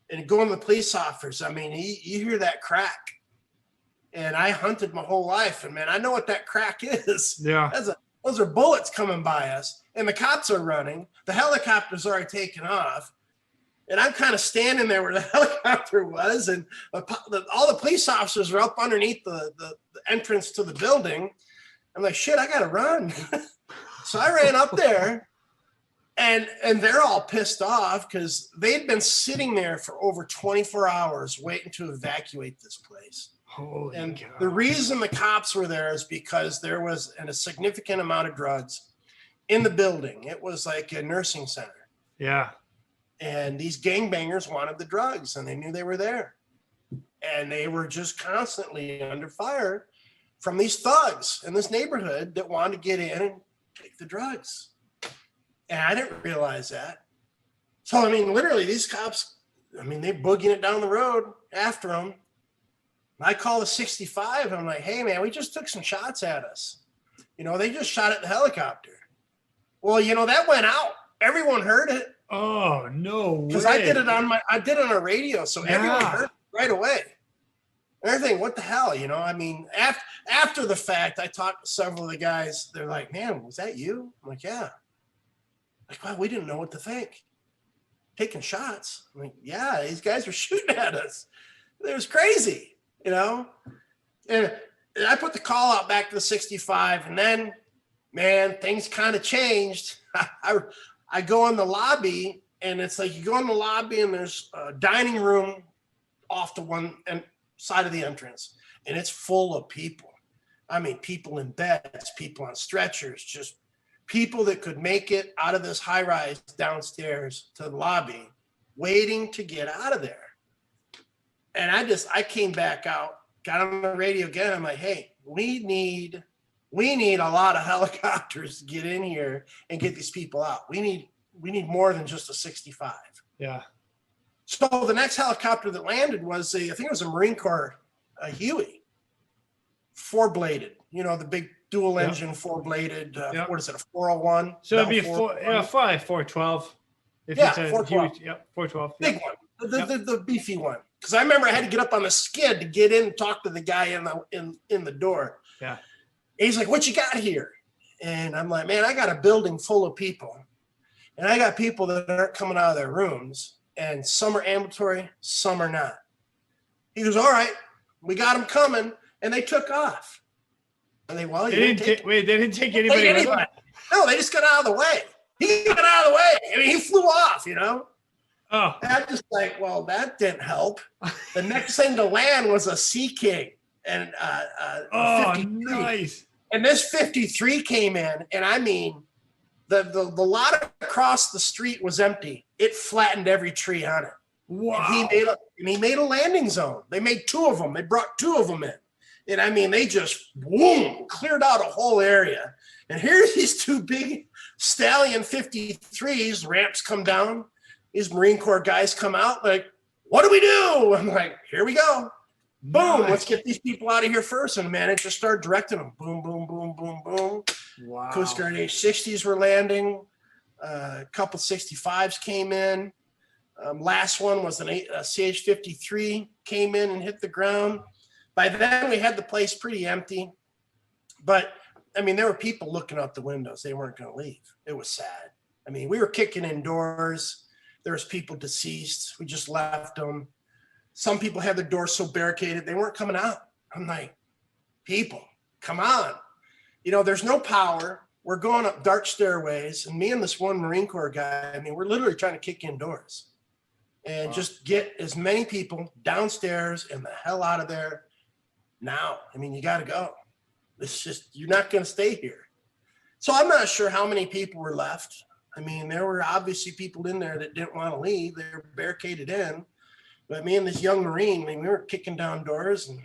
and going to the police officers, I mean, you hear that crack. And I hunted my whole life. And, man, I know what that crack is. Yeah. Those are bullets coming by us. And the cops are running. The helicopter's already taken off. And I'm kind of standing there where the helicopter was, and all the police officers were up underneath the entrance to the building. I'm like, shit, I got to run. So I ran up there, and they're all pissed off because they'd been sitting there for over 24 hours waiting to evacuate this place. Holy and God. The reason the cops were there is because there was a significant amount of drugs in the building. It was like a nursing center. Yeah. And these gangbangers wanted the drugs, and they knew they were there. And they were just constantly under fire from these thugs in this neighborhood that wanted to get in and take the drugs. And I didn't realize that. So, I mean, literally, these cops, they're boogieing it down the road after them. I call the 65. I'm like, hey, man, we just took some shots at us. They just shot at the helicopter. Well, that went out. Everyone heard it. Oh, no way. Because I did it on a radio, so everyone heard it right away. And they're thinking, what the hell, after the fact, I talked to several of the guys. They're like, man, was that you? I'm like, yeah. Like, wow, we didn't know what to think. Taking shots. I'm like, yeah, these guys were shooting at us. It was crazy, And I put the call out back to the 65, and then, man, things kind of changed. I go in the lobby, and it's like you go in the lobby, and there's a dining room off to one side of the entrance, and it's full of people. I mean, people in beds, people on stretchers, just people that could make it out of this high rise downstairs to the lobby, waiting to get out of there. And I came back out, got on the radio again. I'm like, hey, we need a lot of helicopters to get in here and get these people out. We need more than just a 65. Yeah. So the next helicopter that landed was I think it was a Marine Corps Huey, 4-bladed. The big dual engine 4-bladed. What is it? A 401? So it'd be 412. If yeah, it's a 412. Huge, 412. Big one, the beefy one. Because I remember I had to get up on the skid to get in and talk to the guy in the door. Yeah. And he's like, what you got here? And I'm like, man, I got a building full of people. And I got people that aren't coming out of their rooms. And some are ambulatory, some are not. He goes, all right, we got them coming. And they took off. And they didn't take anybody with them? No, they just got out of the way. He got out of the way. He flew off, Oh. And I'm just like, well, that didn't help. The next thing to land was a Sea King. And 53. Nice. And this 53 came in, and the the lot across the street was empty. It flattened every tree on it. Wow. And he made a landing zone. They made 2 of them. They brought 2 of them in. And I mean, they just cleared out a whole area. And here's these 2 big Stallion 53s. Ramps come down. These Marine Corps guys come out like, what do we do? I'm like, here we go. Boom. Nice. Let's get these people out of here first. And man, it just started directing them. Boom, boom, boom, boom, boom. Wow. Coast Guard H-60s were landing. A couple 65s came in. Last one was a CH-53 came in and hit the ground. By then, we had the place pretty empty. But, I mean, there were people looking out the windows. They weren't going to leave. It was sad. I mean, we were kicking indoors. There was people deceased. We just left them. Some people had their doors so barricaded, they weren't coming out. I'm like, people, come on. You know, there's no power. We're going up dark stairways. And me and this one Marine Corps guy, I mean, we're literally trying to kick indoors and just get as many people downstairs and the hell out of there now. I mean, you got to go. It's just, you're not going to stay here. So I'm not sure how many people were left. I mean, there were obviously people in there that didn't want to leave. They were barricaded in. But me and this young Marine, I mean, we were kicking down doors and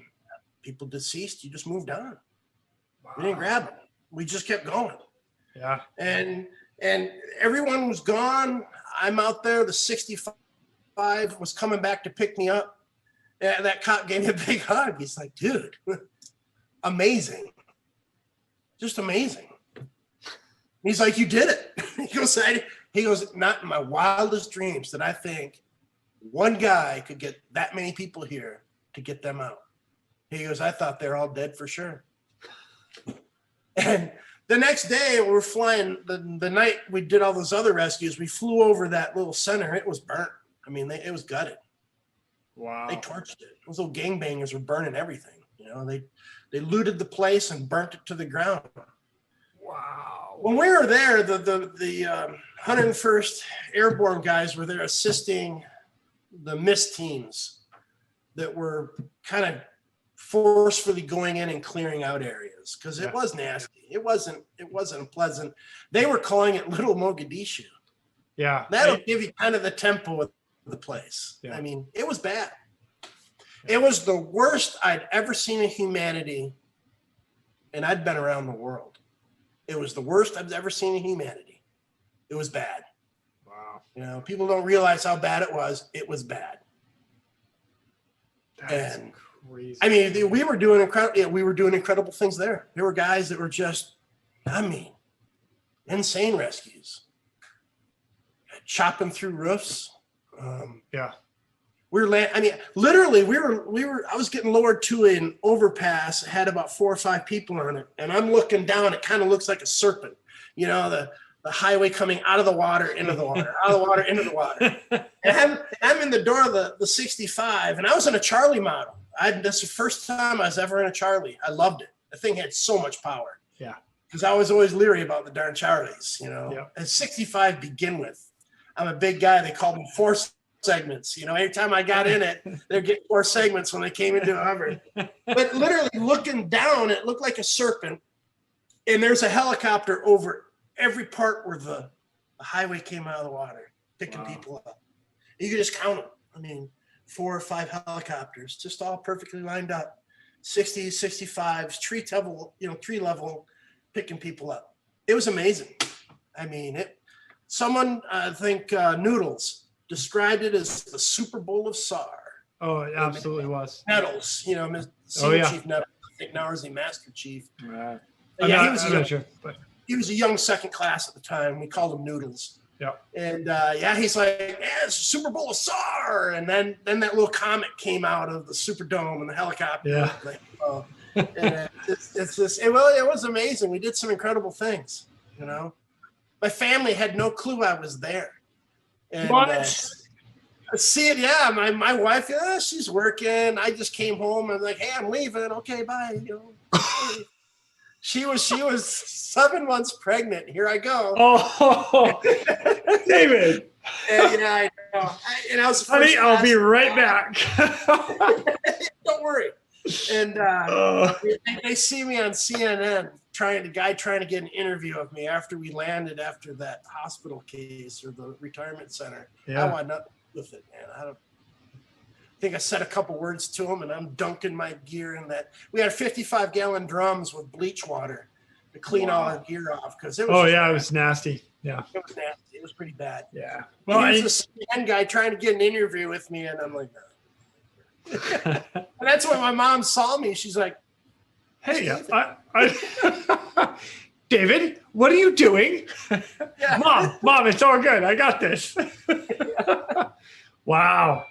people deceased. You just moved on. Wow. We didn't grab them. We just kept going. Yeah. And everyone was gone. I'm out there. The 65 was coming back to pick me up. And that cop gave me a big hug. He's like, dude, amazing. Just amazing. He's like, you did it. He goes, not in my wildest dreams did I think one guy could get that many people here to get them out. He goes, I thought they're all dead for sure. And the next day we were flying, the night we did all those other rescues, we flew over that little center. It was burnt. I mean, it was gutted. Wow. They torched it. Those little gangbangers were burning everything. You know, they looted the place and burnt it to the ground. Wow. When we were there, the 101st Airborne guys were there assisting the MIST teams that were kind of forcefully going in and clearing out areas because it was nasty. It wasn't pleasant. They were calling it Little Mogadishu. Yeah. That'll give you kind of the tempo of the place. Yeah. I mean, it was bad. It was the worst I'd ever seen in humanity, and I'd been around the world. It was the worst I've ever seen in humanity. It was bad. Wow. You know, people don't realize how bad it was. It was bad. That's crazy. I mean, we were doing incredible things there. There were guys that were just, I mean, insane rescues. Chopping through roofs. Yeah. Literally, I was getting lowered to an overpass. It had about 4 or 5 people on it. And I'm looking down. It kind of looks like a serpent. You know, the highway coming out of the water, into the water, out of the water, into the water. And I'm in the door of the 65, and I was in a Charlie model. That's the first time I was ever in a Charlie. I loved it. The thing had so much power. Yeah. Because I was always leery about the darn Charlies, you know. Yeah. And 65 begin with. I'm a big guy. They called me 4 segments. You know, every time I got in it, they'd get 4 segments when they came into a hover. But literally looking down, it looked like a serpent. And there's a helicopter over every part where the highway came out of the water, picking people up. You could just count them. I mean, 4 or 5 helicopters, just all perfectly lined up. 60s, 65s, tree level, picking people up. It was amazing. I mean, someone, I think Noodles, described it as the Super Bowl of SAR. Oh, it absolutely was. Nettles, you know, Senior Chief Nettles, I think now is the Master Chief. Right. He was a young second class at the time. We called him Noodles. Yeah. And he's like, it's Super Bowl of SAR. And then that little comet came out of the Superdome and the helicopter. Yeah. Like, and it was amazing. We did some incredible things, you know. My family had no clue I was there. And, what? See it, yeah. My wife, she's working. I just came home. I'm like, hey, I'm leaving. Okay, bye. You know. She was 7 months pregnant. Here I go. Oh, David. And, I know. And I was honey, I'll be right back. Don't worry. And they see me on CNN guy trying to get an interview of me after we landed after that hospital case or the retirement center. Yeah. I want nothing with it, man. I think I said a couple words to him, and I'm dunking my gear in that. We had 55-gallon drums with bleach water to clean all our gear off because it was. Oh yeah, it was nasty. Yeah, it was nasty. It was pretty bad. Yeah. Well, he was a Stan guy trying to get an interview with me, and I'm like, no. And that's when my mom saw me. She's like, "Hey, David, what are you doing?" Yeah. Mom, it's all good. I got this. Wow.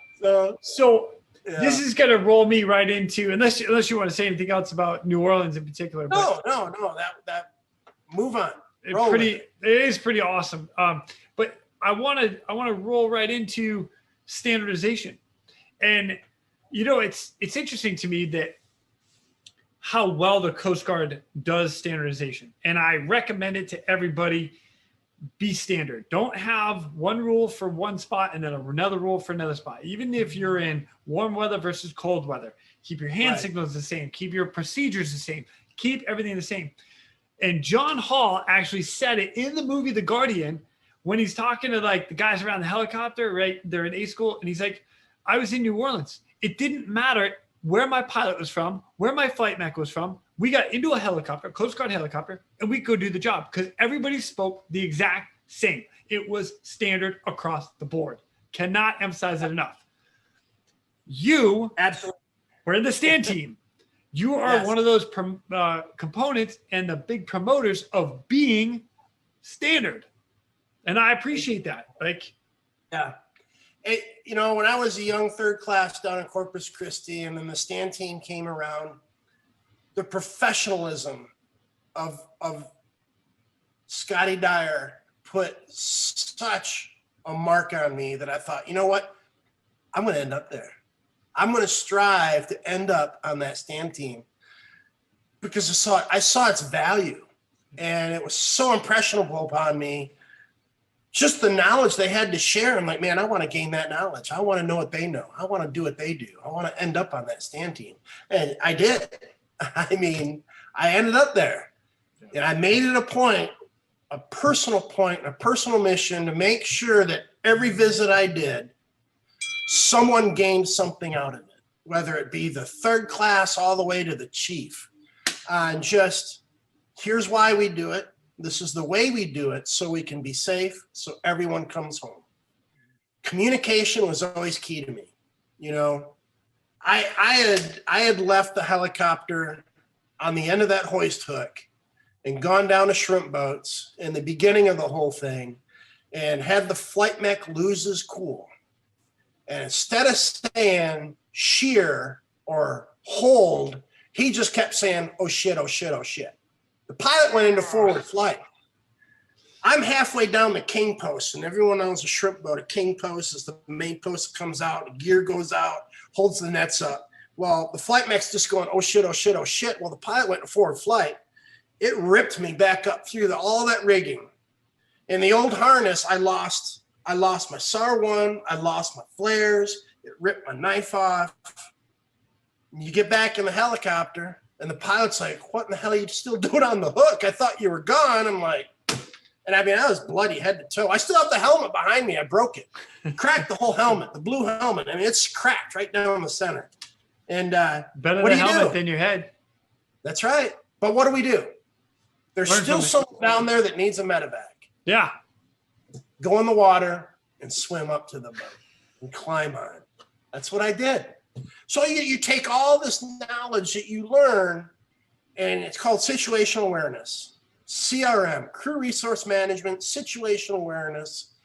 So yeah. This is going to roll me right into, unless you want to say anything else about New Orleans in particular. No. That move on. It is pretty awesome. But I want to roll right into standardization, and it's interesting to me that how well the Coast Guard does standardization, and I recommend it to everybody. Be standard. Don't have one rule for one spot and then another rule for another spot. Even if you're in warm weather versus cold weather, keep your hand signals the same. Keep your procedures the same. Keep everything the same. And John Hall actually said it in the movie The Guardian when he's talking to like the guys around the helicopter, right? They're in A school. And he's like, I was in New Orleans. It didn't matter where my pilot was from, where my flight mech was from. We got into a helicopter, Coast Guard helicopter, and we could do the job because everybody spoke the exact same. It was standard across the board. Cannot emphasize it enough. You absolutely were in the Stan team. You are one of those components and the big promoters of being standard. And I appreciate that. Yeah. When I was a young third class down in Corpus Christi and then the Stan team came around, the professionalism of Scotty Dyer put such a mark on me that I thought, you know what? I'm going to end up there. I'm going to strive to end up on that Stan team because I saw its value, and it was so impressionable upon me. Just the knowledge they had to share. I'm like, man, I want to gain that knowledge. I want to know what they know. I want to do what they do. I want to end up on that Stan team. And I did. I mean, I ended up there, and I made it a personal mission to make sure that every visit I did, someone gained something out of it, whether it be the third class all the way to the chief. And just, here's why we do it. This is the way we do it so we can be safe, so everyone comes home. Communication was always key to me. I had left the helicopter on the end of that hoist hook and gone down to shrimp boats in the beginning of the whole thing and had the flight mech lose his cool. And instead of saying shear or hold, he just kept saying, oh shit, oh shit, oh shit. The pilot went into forward flight. I'm halfway down the king post, and everyone owns a shrimp boat. A king post is the main post that comes out, the gear goes out, holds the nets up. Well, the flight mech's just going, oh shit, oh shit, oh shit. Well, the pilot went to forward flight. It ripped me back up through all that rigging. In the old harness, I lost my SAR 1, I lost my flares, it ripped my knife off. You get back in the helicopter, and the pilot's like, what in the hell are you still doing on the hook? I thought you were gone. I'm like, and I mean, I was bloody head to toe. I still have the helmet behind me. I broke it. Cracked the whole helmet, the blue helmet. I mean, it's cracked right down the center. And better the helmet than your head. That's right. But what do? There's still someone down there that needs a medevac. Yeah. Go in the water and swim up to the boat and climb on. That's what I did. So you take all this knowledge that you learn, and it's called situational awareness, CRM, crew resource management, situational awareness.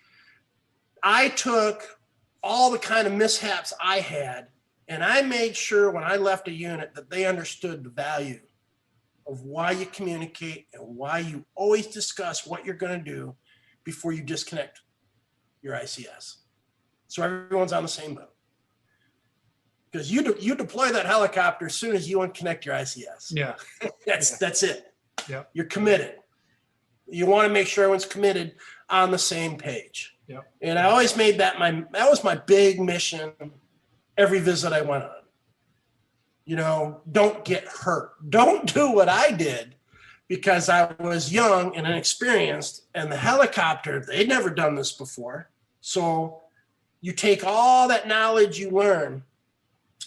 I took all the kind of mishaps I had, and I made sure when I left a unit that they understood the value of why you communicate and why you always discuss what you're going to do before you disconnect your ICS. So everyone's on the same boat. Because you deploy that helicopter as soon as you unconnect your ICS. Yeah. That's it. Yeah. You're committed. You want to make sure everyone's committed on the same page. Yeah. And I always made that was my big mission every visit I went on. Don't get hurt. Don't do what I did. because I was young and inexperienced, and the helicopter, they'd never done this before. So you take all that knowledge you learn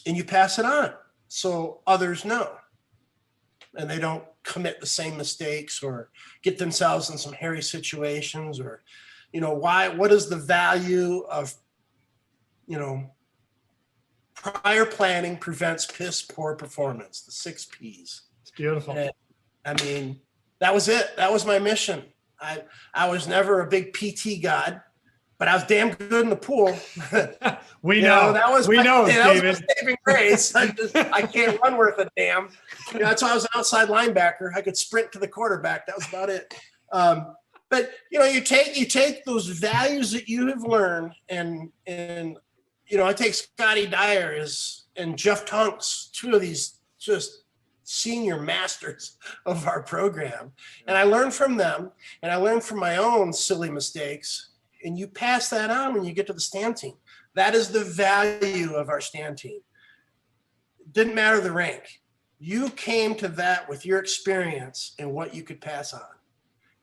and you pass it on so others know, and they don't commit the same mistakes or get themselves in some hairy situations, or, what is the value of, prior planning prevents piss poor performance, the 6 P's. It's beautiful. And, that was it. That was my mission. I was never a big PT god, but I was damn good in the pool. We know. That was David. That was my saving grace. I can't run worth a damn. That's why I was an outside linebacker. I could sprint to the quarterback. That was about it. But you take those values that you have learned, and I take Scotty Dyer and Jeff Tunks, 2 of these just senior masters of our program, and I learned from them, and I learned from my own silly mistakes. And you pass that on when you get to the Stan Team. That is the value of our Stan Team. Didn't matter the rank. You came to that with your experience and what you could pass on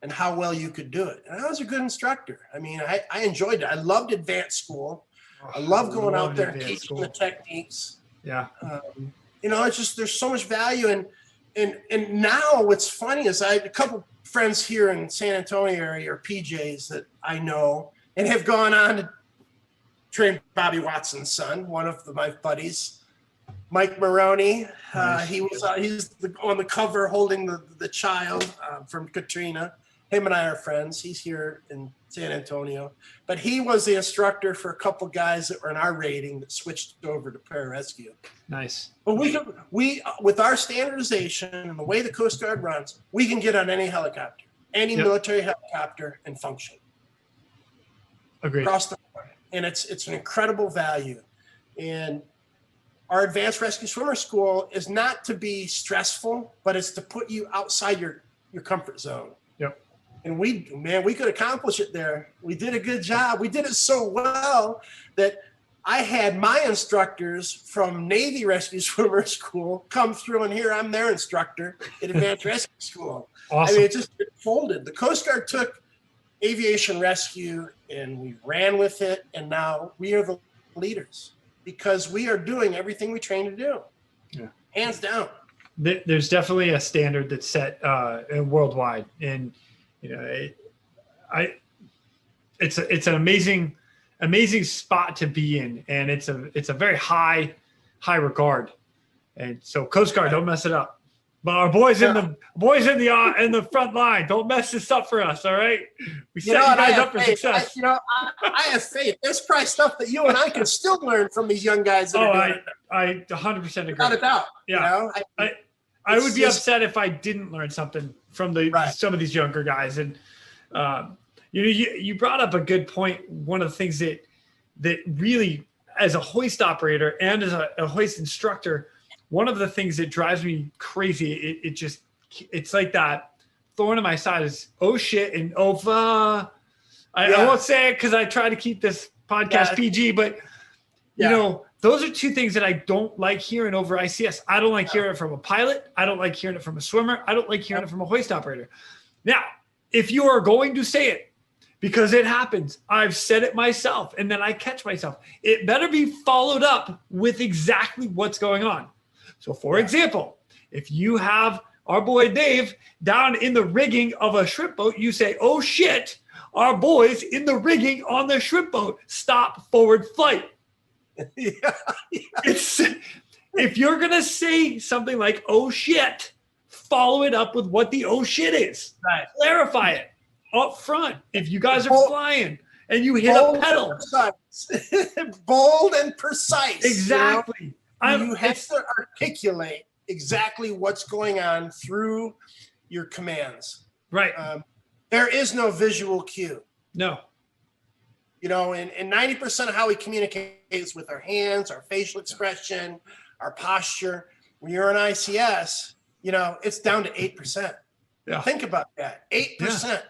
and how well you could do it. And I was a good instructor. I enjoyed it. I loved advanced school. I love going out there and teaching the techniques. Yeah. It's just, there's so much value. And now what's funny is I had a couple friends here in San Antonio area, or PJs, that I know and have gone on to train Bobby Watson's son, one of my buddies, Mike Maroney. Nice. He's on the cover holding the child from Katrina. Him and I are friends. He's here in San Antonio, but he was the instructor for a couple guys that were in our rating that switched over to pararescue. Nice. But we with our standardization and the way the Coast Guard runs, we can get on any helicopter, any military helicopter, and function. Agreed. Across the board. And it's an incredible value. And our advanced rescue swimmer school is not to be stressful, but it's to put you outside your comfort zone. Yep. And we could accomplish it there. We did a good job. We did it so well that I had my instructors from Navy Rescue Swimmer School come through, and here I'm their instructor at Advanced Rescue School. Awesome. It just folded. The Coast Guard took aviation rescue and we ran with it, and now we are the leaders because we are doing everything we train to do. Yeah. Hands down. There's definitely a standard that's set worldwide, and it's an amazing spot to be in, and it's a very high regard, and so Coast Guard, don't mess it up. But our boys in the front line, don't mess this up for us, all right? We set you guys up for success. I have faith. There's probably stuff that you and I can still learn from these young guys. I 100% agree. Without a doubt. Yeah. I would be upset if I didn't learn something from some of these younger guys. And you brought up a good point. One of the things that really, as a hoist operator and as a hoist instructor, one of the things that drives me crazy, it's like that thorn in my side is, oh shit, and I won't say it because I try to keep this podcast PG, but those are 2 things that I don't like hearing over ICS. I don't like hearing it from a pilot. I don't like hearing it from a swimmer. I don't like hearing it from a hoist operator. Now, if you are going to say it, because it happens, I've said it myself, and then I catch myself, it better be followed up with exactly what's going on. So, for example, if you have our boy Dave down in the rigging of a shrimp boat, you say, oh shit, our boys in the rigging on the shrimp boat, stop forward flight. If you're going to say something like, oh shit, follow it up with what the oh shit is. Right. Clarify it up front. If you guys are flying and you hit a pedal. Bold and precise. Exactly. You have to articulate exactly what's going on through your commands. Right. There is no visual cue. No. And 90% of how we communicate is with our hands, our facial expression, our posture. When you're on ICS, it's down to 8%. Yeah. Think about that. 8%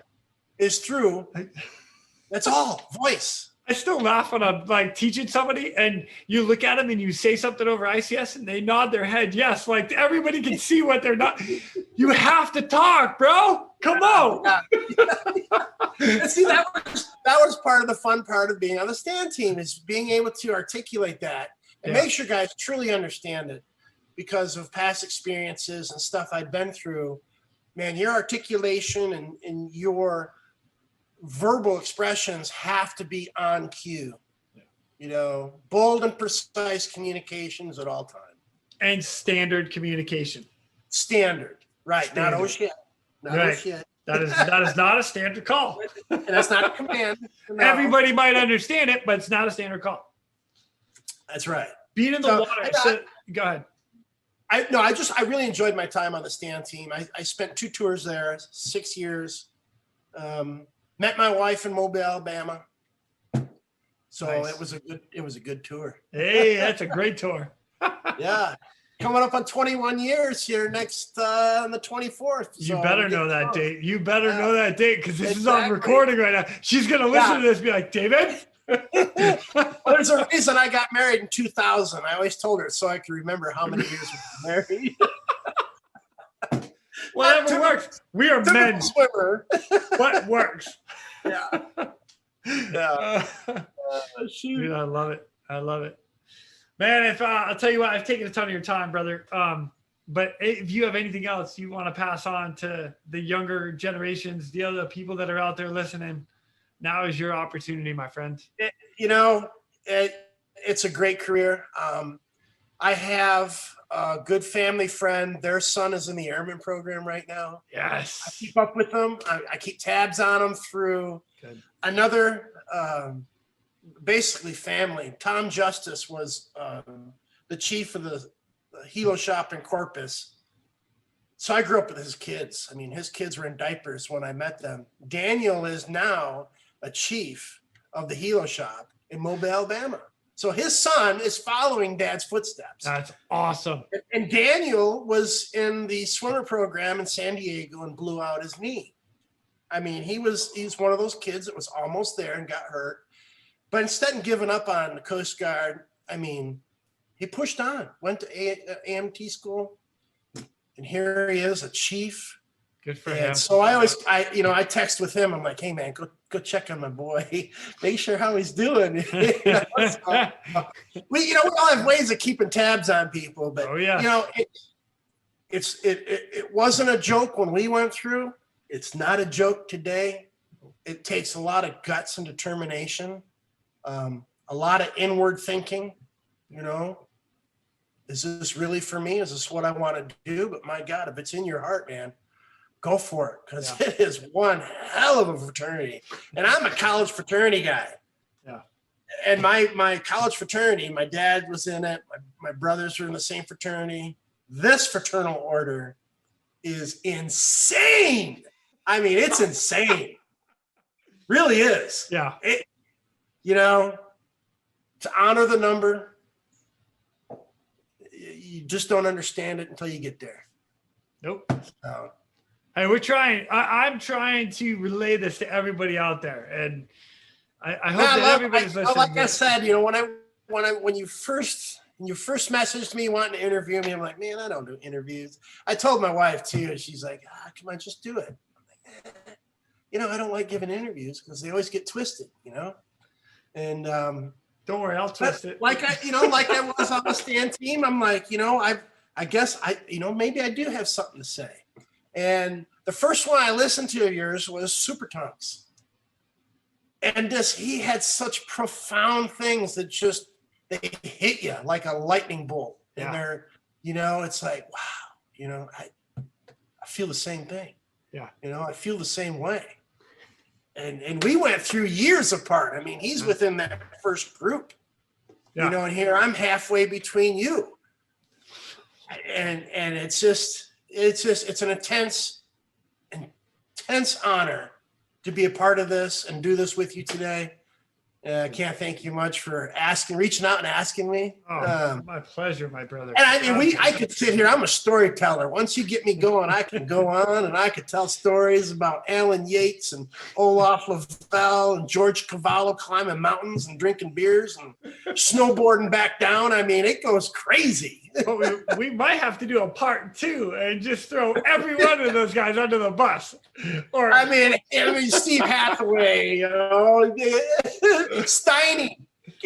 is through. That's all voice. I still laugh when I'm like teaching somebody and you look at them and you say something over ICS and they nod their head. Yes. Like everybody can see what they're not. You have to talk, bro. Come on. And see, that was part of the fun part of being on the stand team, is being able to articulate that and make sure guys truly understand it because of past experiences and stuff I've been through. Man, your articulation and your verbal expressions have to be on cue. You know, bold and precise communications at all times. And standard communication. Standard, right? Standard. Not oh shit. Not right. oh shit. That is not a standard call. And that's not a command. No. Everybody might understand it, but it's not a standard call. That's right. Being in the water. Go ahead. I really enjoyed my time on the stand team. I spent 2 tours there, 6 years. Met my wife in Mobile, Alabama. So nice. it was a good tour. Hey, that's a great tour. Yeah. Coming up on 21 years here next on the 24th. You better know that date. You better know that date because this is on recording right now. She's going to listen to this and be like, David? Well, there's a reason I got married in 2000. I always told her so I could remember how many years we were married. Whatever works. We are men. Swimmer. What works? Yeah. Yeah. Shoot. Dude, I love it. I love it. Man, if I'll tell you what, I've taken a ton of your time, brother. But if you have anything else you want to pass on to the younger generations, the other people that are out there listening, now is your opportunity, my friend. It's a great career. I have a good family friend. Their son is in the airman program right now. Yes. I keep up with them. I keep tabs on them through another basically family. Tom Justice was the chief of the helo shop in Corpus. So I grew up with his kids. I mean, his kids were in diapers when I met them. Daniel is now a chief of the helo shop in Mobile, Alabama. So his son is following dad's footsteps. That's awesome. And Daniel was in the swimmer program in San Diego and blew out his knee. I mean, he's one of those kids that was almost there and got hurt. But instead of giving up on the Coast Guard, I mean, he pushed on, went to AMT school, and here he is, a chief. Good for him. So I text with him. I'm like, hey man, go check on my boy. Make sure how he's doing. We all have ways of keeping tabs on people, but it wasn't a joke when we went through. It's not a joke today. It takes a lot of guts and determination, a lot of inward thinking. Is this really for me? Is this what I want to do? But my God, if it's in your heart, man, go for it, because it is one hell of a fraternity. And I'm a college fraternity guy. Yeah. And my college fraternity, my dad was in it. My brothers were in the same fraternity. This fraternal order is insane. I mean, it's insane. Really is. Yeah. To honor the number, you just don't understand it until you get there. Nope. Hey, we're trying. I'm trying to relay this to everybody out there, and I hope that everybody's listening. Like I said, when you first messaged me wanting to interview me, I'm like, man, I don't do interviews. I told my wife too. She's like, come on, just do it. I'm like, I don't like giving interviews because they always get twisted, And don't worry, I'll twist it. Like I was on the stand team. I'm like, I guess maybe I do have something to say. And the first one I listened to of yours was Super Tonks. And he had such profound things that just, they hit you like a lightning bolt. Yeah. And they're, it's like, wow, I feel the same thing. Yeah. I feel the same way. And we went through years apart. I mean, he's within that first group, and here I'm halfway between you. And it's an intense honor to be a part of this and do this with you today. I can't thank you much for reaching out and asking me. Oh, my pleasure, my brother. And I mean, I could sit here. I'm a storyteller. Once you get me going, I can go on and I could tell stories about Alan Yates and Olaf Lavelle and George Cavallo climbing mountains and drinking beers and snowboarding back down. I mean, it goes crazy. But we might have to do a part 2 and just throw every one of those guys under the bus. Or I mean, Steve Hathaway, Steiny.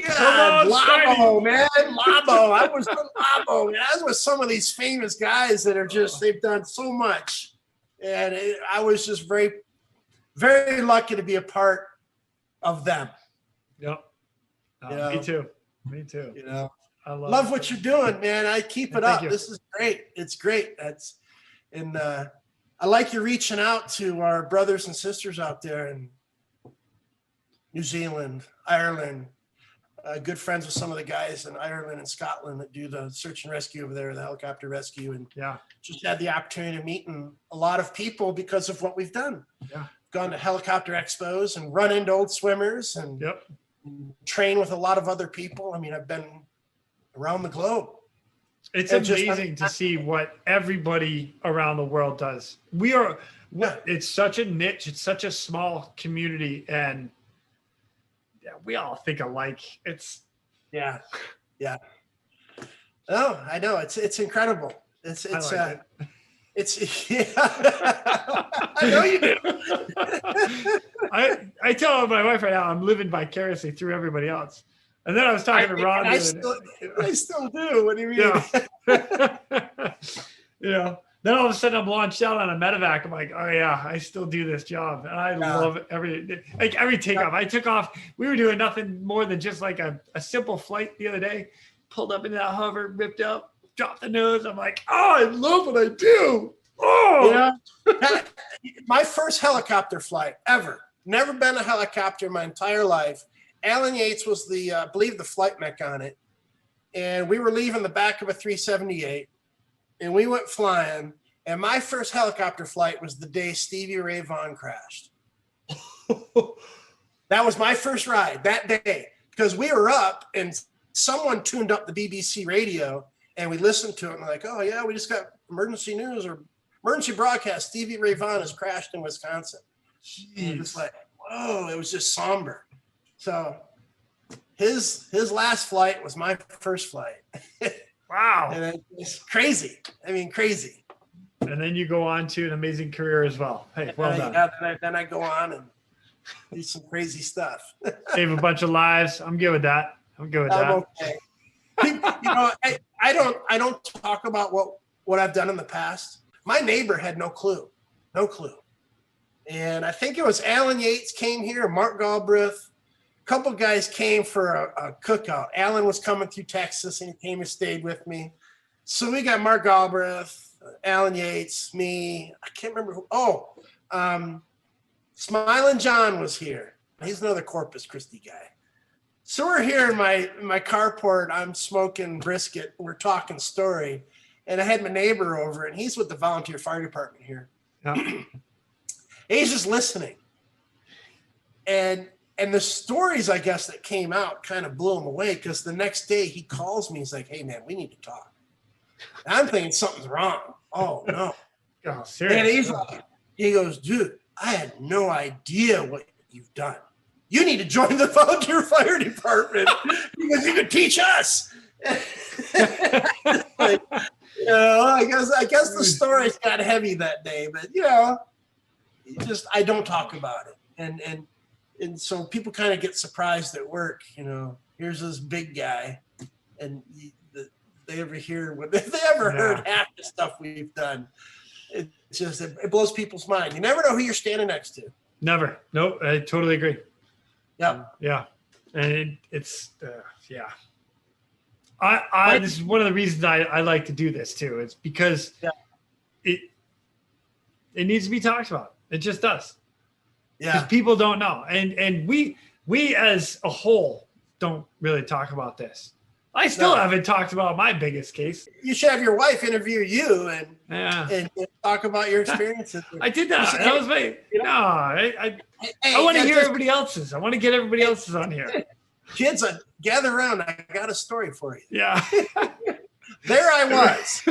God, Labo, man, Labo. I was with Labo. Man. I was with some of these famous guys that are they've done so much. And I was just very, very lucky to be a part of them. Yep. Me too. Me too. I love what you're doing, man. I keep it up. This is great. It's great. I like you reaching out to our brothers and sisters out there in New Zealand, Ireland. Good friends with some of the guys in Ireland and Scotland that do the search and rescue over there, the helicopter rescue, and just had the opportunity of meeting a lot of people because of what we've done. Gone to helicopter expos and run into old swimmers and train with a lot of other people. I mean, I've been around the globe. It's amazing to see what everybody around the world does. It's such a niche. It's such a small community, and we all think alike. It's yeah. Oh, I know. It's incredible. It's I know you do. I tell my wife right now I'm living vicariously through everybody else. And then I was talking to Ron. I still do. What do you mean? Then all of a sudden I'm launched out on a medevac. I'm like, oh yeah, I still do this job. And I love every takeoff. I took off. We were doing nothing more than just like a simple flight the other day. Pulled up into that hover, ripped up, dropped the nose. I'm like, oh, I love what I do. Oh, my first helicopter flight ever. Never been a helicopter my entire life. Alan Yates was I believe the flight mech on it. And we were leaving the back of a 378 and we went flying. And my first helicopter flight was the day Stevie Ray Vaughan crashed. That was my first ride that day because we were up and someone tuned up the BBC radio and we listened to it and we're like, oh yeah, we just got emergency news or emergency broadcast. Stevie Ray Vaughan has crashed in Wisconsin. It's like, whoa, it was just somber. So his last flight was my first flight. Wow. And it's crazy. I mean, crazy. And then you go on to an amazing career as well. Hey, well done. Then I go on and do some crazy stuff. Save a bunch of lives. I'm good with that. I'm okay. I don't talk about what I've done in the past. My neighbor had no clue. And I think it was Alan Yates came here, Mark Galbraith. Couple guys came for a cookout. Alan was coming through Texas and he came and stayed with me. So we got Mark Galbraith, Alan Yates, me. I can't remember who. Smiling John was here. He's another Corpus Christi guy. So we're here in my carport. I'm smoking brisket. We're talking story. And I had my neighbor over and he's with the volunteer fire department here. Yeah. He's just listening. And the stories, I guess, that came out kind of blew him away because the next day he calls me. He's like, hey, man, we need to talk. And I'm thinking something's wrong. Oh, no. Oh, seriously. And he goes, dude, I had no idea what you've done. You need to join the volunteer fire department because you could teach us. I guess the stories got heavy that day. But, I don't talk about it. And so people kind of get surprised at work, here's this big guy and they ever heard half the stuff we've done. It blows people's mind. You never know who you're standing next to. Never. Nope. I totally agree. Yeah. And it's this is one of the reasons I like to do this too. It's because it needs to be talked about. It just does. Yeah. Because people don't know. And we as a whole don't really talk about this. I still haven't talked about my biggest case. You should have your wife interview you and Yeah. talk about your experiences. I did that. said, That was my. you know, No, I hey, want to hear just- everybody else's. I want to get everybody else's on here. Kids, gather around. I got a story for you. Yeah. There I was.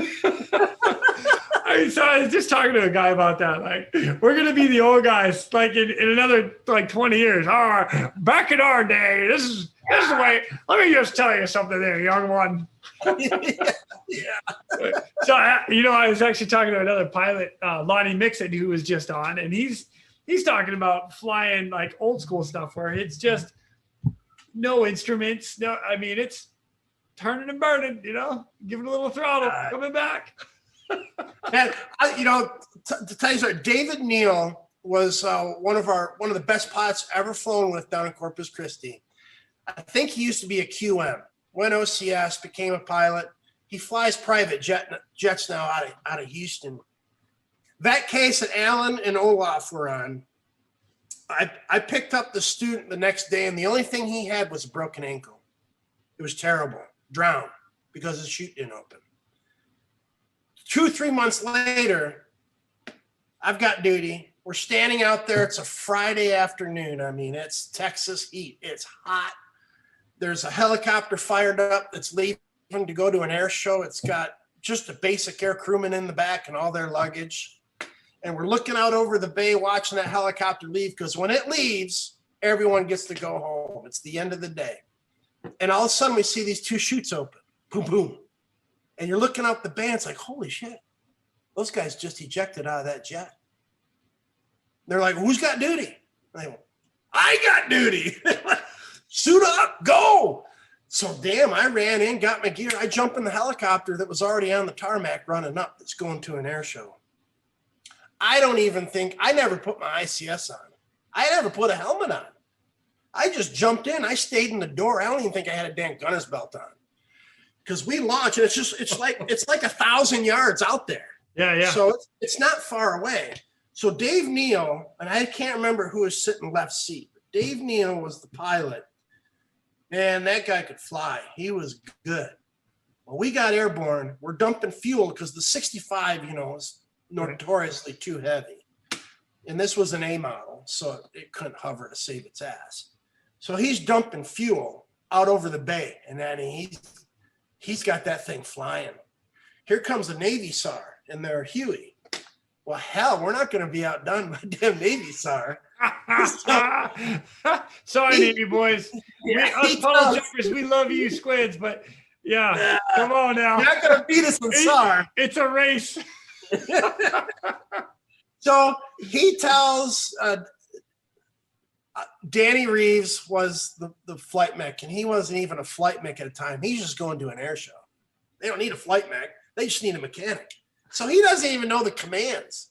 I was just talking to a guy about that. Like, we're gonna be the old guys, like in another like 20 years. Oh, back in our day, this is the way. Let me just tell you something, there, young one. Yeah. So I was actually talking to another pilot, Lonnie Mixon, who was just on, and he's talking about flying like old school stuff where it's just no instruments. No, I mean it's turning and burning. Giving a little throttle, coming back. And to tell you something, David Neal was one of the best pilots ever flown with down in Corpus Christi. I think he used to be a QM. Went OCS, became a pilot. He flies private jets now out of Houston. That case that Alan and Olaf were on, I picked up the student the next day, and the only thing he had was a broken ankle. It was terrible. Drowned because the chute didn't open. 2-3 months later, I've got duty. We're standing out there. It's a Friday afternoon. I mean, it's Texas heat. It's hot. There's a helicopter fired up that's leaving to go to an air show. It's got just a basic air crewman in the back and all their luggage. And we're looking out over the bay watching that helicopter leave, because when it leaves, everyone gets to go home. It's the end of the day. And all of a sudden we see these two chutes open. Boom, boom. And you're looking out the bay, and it's like, holy shit, those guys just ejected out of that jet. They're like, who's got duty? And they go, I got duty. Suit up, go. So damn, I ran in, got my gear. I jump in the helicopter that was already on the tarmac running up, that's going to an air show. I never put my ICS on. I never put a helmet on. I just jumped in. I stayed in the door. I don't even think I had a damn gunner's belt on. Because we launch, and it's like 1,000 yards out there. Yeah. So it's not far away. So Dave Neal, and I can't remember who was sitting left seat, but Dave Neal was the pilot. Man, that guy could fly. He was good. Well, we got airborne. We're dumping fuel because the 65, is notoriously too heavy. And this was an A model, so it couldn't hover to save its ass. So he's dumping fuel out over the bay, and then he's got that thing flying. Here comes the Navy SAR and their Huey. Well, hell, we're not going to be outdone by damn Navy SAR. Sorry, Navy boys. Us puddle jumpers, we love you, squids, but come on now. You're not going to beat us in SAR. It's a race. So he tells Danny Reeves was the flight mech, and he wasn't even a flight mech at the time. He's just going to an air show. They don't need a flight mech. They just need a mechanic. So he doesn't even know the commands.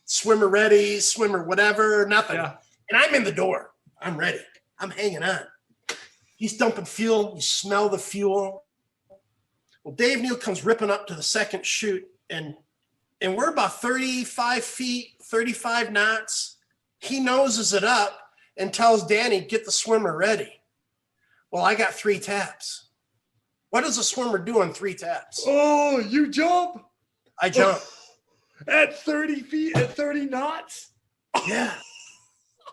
Swimmer ready, swimmer whatever, nothing. Yeah. And I'm in the door. I'm ready. I'm hanging on. He's dumping fuel. You smell the fuel. Well, Dave Neal comes ripping up to the second chute, and we're about 35 feet, 35 knots. He noses it up and tells Danny, get the swimmer ready. Well, I got 3 taps. What does a swimmer do on 3 taps? Oh, you jump? I jump. At 30 feet, at 30 knots? Yeah.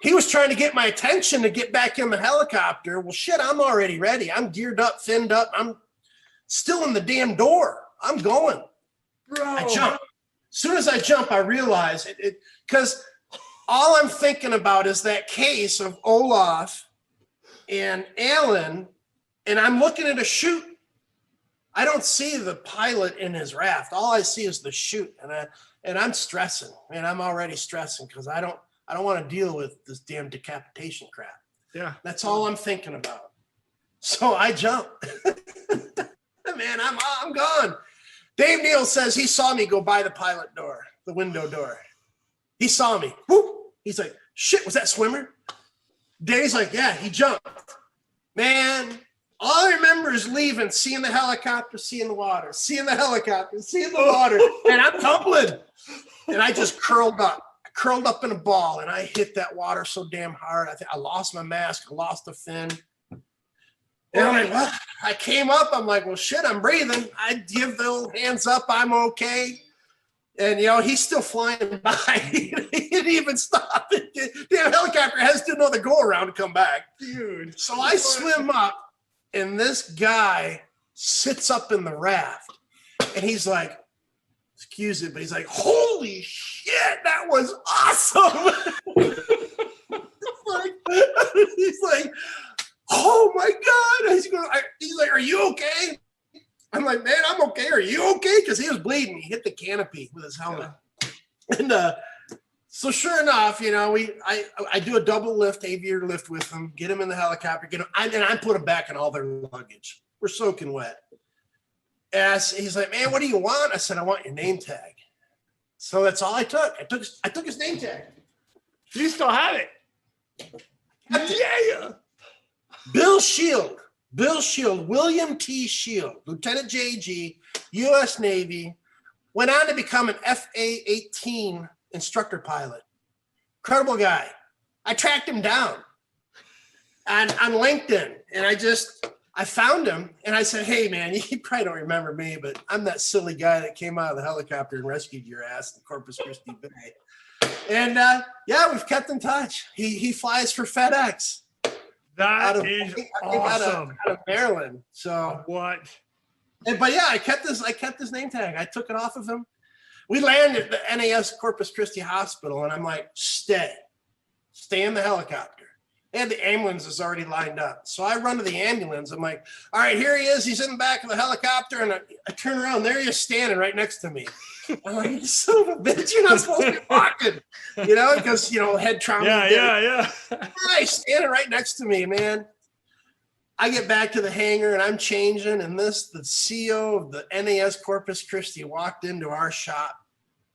He was trying to get my attention to get back in the helicopter. Well, shit, I'm already ready. I'm geared up, finned up. I'm still in the damn door. I'm going. Bro. I jump. As soon as I jump, I realize it because all I'm thinking about is that case of Olaf and Alan, and I'm looking at a chute. I don't see the pilot in his raft. All I see is the chute, and I'm stressing. Man, I'm already stressing because I don't want to deal with this damn decapitation crap. Yeah, that's all I'm thinking about. So I jump. Man, I'm gone. Dave Neal says he saw me go by the pilot door, the window door. He saw me. Whoop. He's like, shit, was that swimmer? Dave's like, yeah, he jumped. Man, all I remember is leaving, seeing the helicopter, seeing the water, seeing the helicopter, seeing the water, and I'm tumbling. And I just curled up in a ball, and I hit that water so damn hard. I lost my mask, I lost the fin. And I'm like, well, I came up. I'm like, well, shit, I'm breathing. I give the old hands up. I'm okay. And, he's still flying by. He didn't even stop. The damn helicopter has to do another go around to come back. Dude. So I swim up, and this guy sits up in the raft. And he's like, excuse it, but he's like, holy shit, that was awesome. He's like, oh my God. He's like, are you okay? I'm like, man, I'm okay. Are you okay? Because he was bleeding. He hit the canopy with his helmet. And so sure enough, I do a double lift, aviator lift with him, get him in the helicopter, and I put him back in all their luggage. We're soaking wet. And he's like, man, what do you want? I said, I want your name tag. So that's all I took. I took his name tag. You still have it. Yeah. Bill Shield, William T. Shield, Lieutenant JG, U.S. Navy, went on to become an FA-18 instructor pilot. Incredible guy. I tracked him down on LinkedIn, and I found him, and I said, hey, man, you probably don't remember me, but I'm that silly guy that came out of the helicopter and rescued your ass in Corpus Christi Bay. And, we've kept in touch. He flies for FedEx. That is awesome. Out of Maryland. So what? But I kept his name tag. I took it off of him. We landed at the NAS Corpus Christi Hospital, and I'm like, stay in the helicopter. And the ambulance is already lined up. So I run to the ambulance. I'm like, all right, here he is. He's in the back of the helicopter. And I turn around. There he is standing right next to me. I'm like, son of a bitch, you're not supposed to be walking. Because, head trauma. Yeah. He's standing right next to me, man. I get back to the hangar, and I'm changing. And the CEO of the NAS Corpus Christi walked into our shop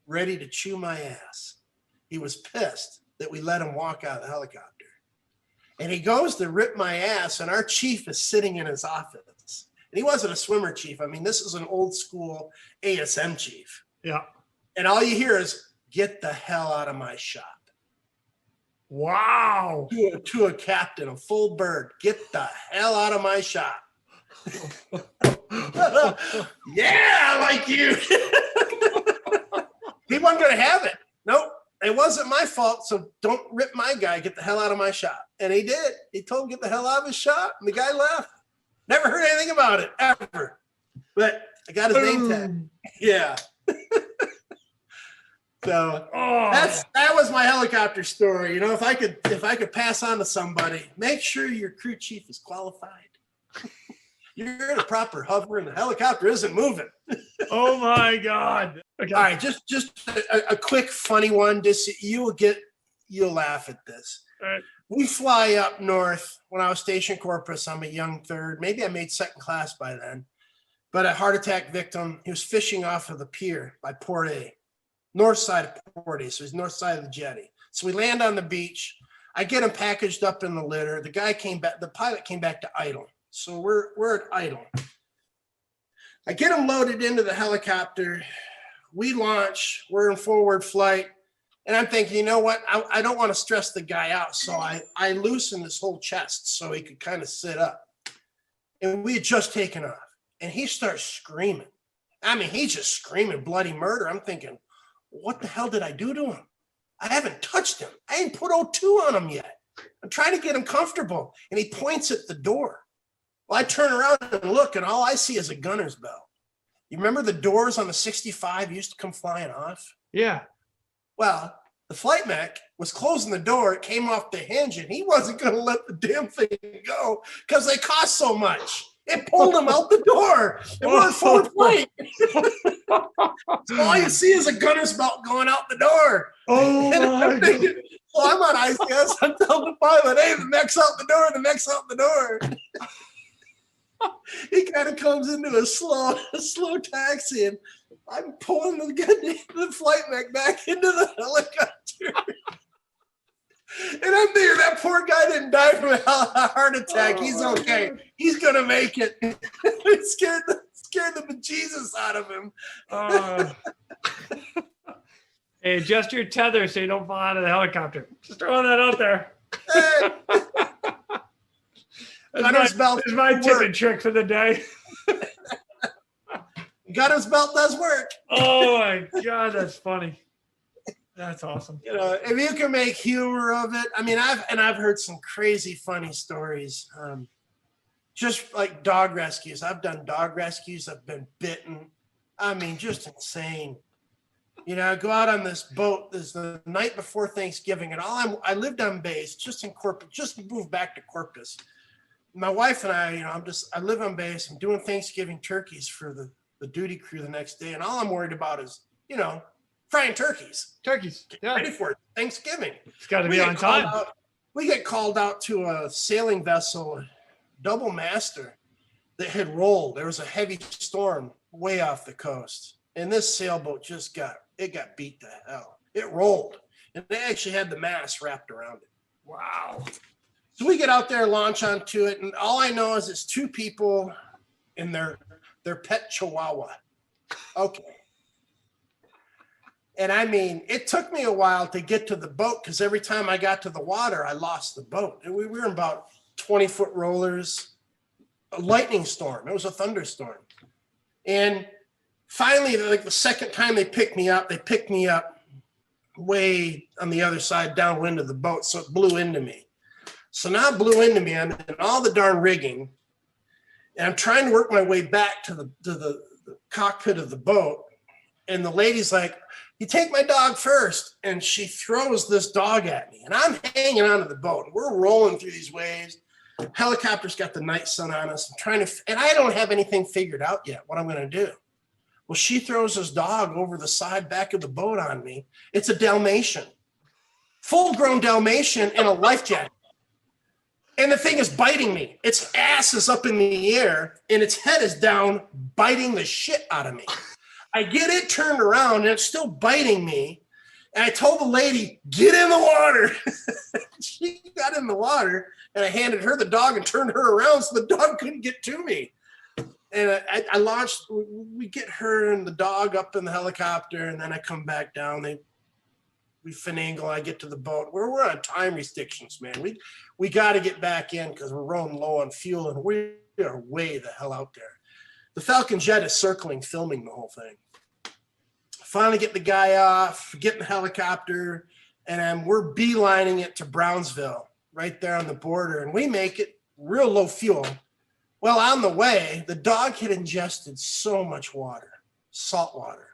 ready to chew my ass. He was pissed that we let him walk out of the helicopter. And he goes to rip my ass, and our chief is sitting in his office. And he wasn't a swimmer chief. I mean, this is an old school ASM chief. Yeah. And all you hear is, get the hell out of my shop. Wow. To a captain, a full bird, get the hell out of my shop. Yeah, like you. He wasn't going to have it. Nope. It wasn't my fault, so don't rip my guy. Get the hell out of my shop. And he did. He told him, get the hell out of his shop, and the guy left. Never heard anything about it, ever. But I got his name tag. Yeah. So that was my helicopter story. If I could pass on to somebody, make sure your crew chief is qualified. You're in a proper hover, and the helicopter isn't moving. Oh my God. Okay. All right, just a quick funny one. You'll laugh at this. All right. We fly up north. When I was stationed Corpus, I'm a young third. Maybe I made second class by then. But a heart attack victim, he was fishing off of the pier by Port A, north side of Port A. So he's north side of the jetty. So we land on the beach. I get him packaged up in the litter. The guy came back. The pilot came back to idle. So we're at idle. I get him loaded into the helicopter. We launch. We're in forward flight. And I'm thinking, you know what? I don't want to stress the guy out. So I loosen his whole chest so he could kind of sit up. And we had just taken off. And he starts screaming. I mean, he's just screaming bloody murder. I'm thinking, what the hell did I do to him? I haven't touched him. I ain't put O2 on him yet. I'm trying to get him comfortable. And he points at the door. Well, I turn around and look, and all I see is a gunner's bell. You remember the doors on the 65 used to come flying off? Yeah. Well, the flight mech was closing the door. It came off the hinge, and he wasn't going to let the damn thing go because they cost so much. It pulled him out the door. And we're in forward flight. So all you see is a gunner's belt going out the door. Oh, my God. So I'm on ICS. I'm telling the pilot, hey, the mech's out the door. The mech's out the door. He kind of comes into a slow taxi, and I'm pulling the flight mech back into the helicopter. And I'm thinking that poor guy didn't die from a heart attack. He's okay. He's gonna make it. It scared the bejesus out of him. Hey, adjust your tether so you don't fall out of the helicopter. Just throwing that out there. Gunner's belt. It's my tip and trick for the day. Gunner's belt does work. Oh my God, that's funny. That's awesome. You know, if you can make humor of it. I mean, I've heard some crazy funny stories. Just like dog rescues. I've done dog rescues. I've been bitten. I mean, just insane. You know, I go out on this boat. This is the night before Thanksgiving, and I lived on base, just in Corpus, just moved back to Corpus. My wife and I, you know, I live on base. I'm doing Thanksgiving turkeys for the duty crew the next day, and all I'm worried about is, you know, frying turkeys. Yeah. Ready for it. Thanksgiving. It's got to be on time. We get called out to a sailing vessel, double master, that had rolled. There was a heavy storm way off the coast, and this sailboat just got beat to hell. It rolled, and they actually had the mast wrapped around it. Wow. So we get out there, launch onto it, and all I know is it's two people in their pet chihuahua. Okay. And I mean, it took me a while to get to the boat because every time I got to the water, I lost the boat. And we were in about 20-foot rollers, a lightning storm. It was a thunderstorm. And finally, like the second time they picked me up way on the other side, downwind of the boat. So it blew into me. So now it blew into me. I'm in all the darn rigging. And I'm trying to work my way back to the cockpit of the boat. And the lady's like, "You take my dog first." And she throws this dog at me. And I'm hanging onto the boat. We're rolling through these waves. Helicopter's got the night sun on us. And I don't have anything figured out yet what I'm going to do. Well, she throws this dog over the side back of the boat on me. It's a Dalmatian, full-grown Dalmatian in a life jacket. And the thing is biting me. Its ass is up in the air, and its head is down, biting the shit out of me. I get it turned around, and it's still biting me. And I told the lady, "Get in the water." She got in the water, and I handed her the dog and turned her around so the dog couldn't get to me. And I launched, we get her and the dog up in the helicopter, and then I come back down. We finagle, I get to the boat. We're on time restrictions, man. We got to get back in because we're running low on fuel, and we are way the hell out there. The Falcon jet is circling, filming the whole thing. Finally get the guy off, get in the helicopter, and we're beelining it to Brownsville, right there on the border, and we make it real low fuel. Well, on the way, the dog had ingested so much water, salt water,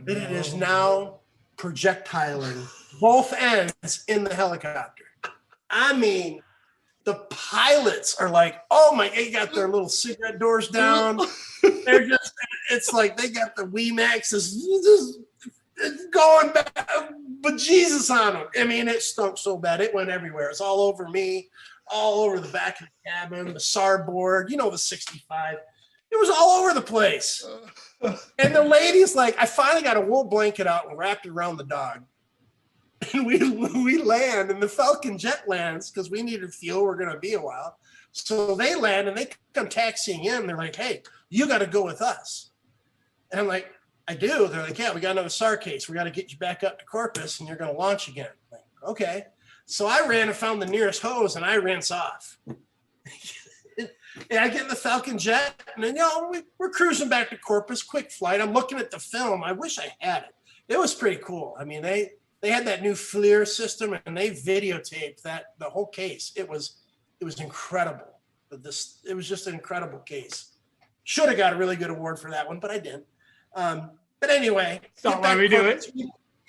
that it is now projectiling both ends in the helicopter. I mean, the pilots are like, "Oh my," they got their little cigarette doors down. They're just, it's like they got the WeMaxes just going back, but Jesus on them. I mean, it stunk so bad. It went everywhere. It's all over me, all over the back of the cabin, the SAR board, you know, the 65. It was all over the place. And the lady's like, I finally got a wool blanket out and wrapped it around the dog. And we land, and the Falcon jet lands because we needed fuel. We're going to be a while. So they land, and they come taxiing in. They're like, "Hey, you got to go with us." And I'm like, "I do." They're like, "Yeah, we got another SAR case. We got to get you back up to Corpus, and you're going to launch again." I'm like, "Okay." So I ran and found the nearest hose, and I rinse off. And I get in the Falcon jet, and then, you know, we're cruising back to Corpus, quick flight. I'm looking at the film. I wish I had it. It was pretty cool. I mean, they had that new FLIR system, and they videotaped the whole case. It was incredible. It was just an incredible case. Should have got a really good award for that one, but I didn't. But anyway, it's not why we do it.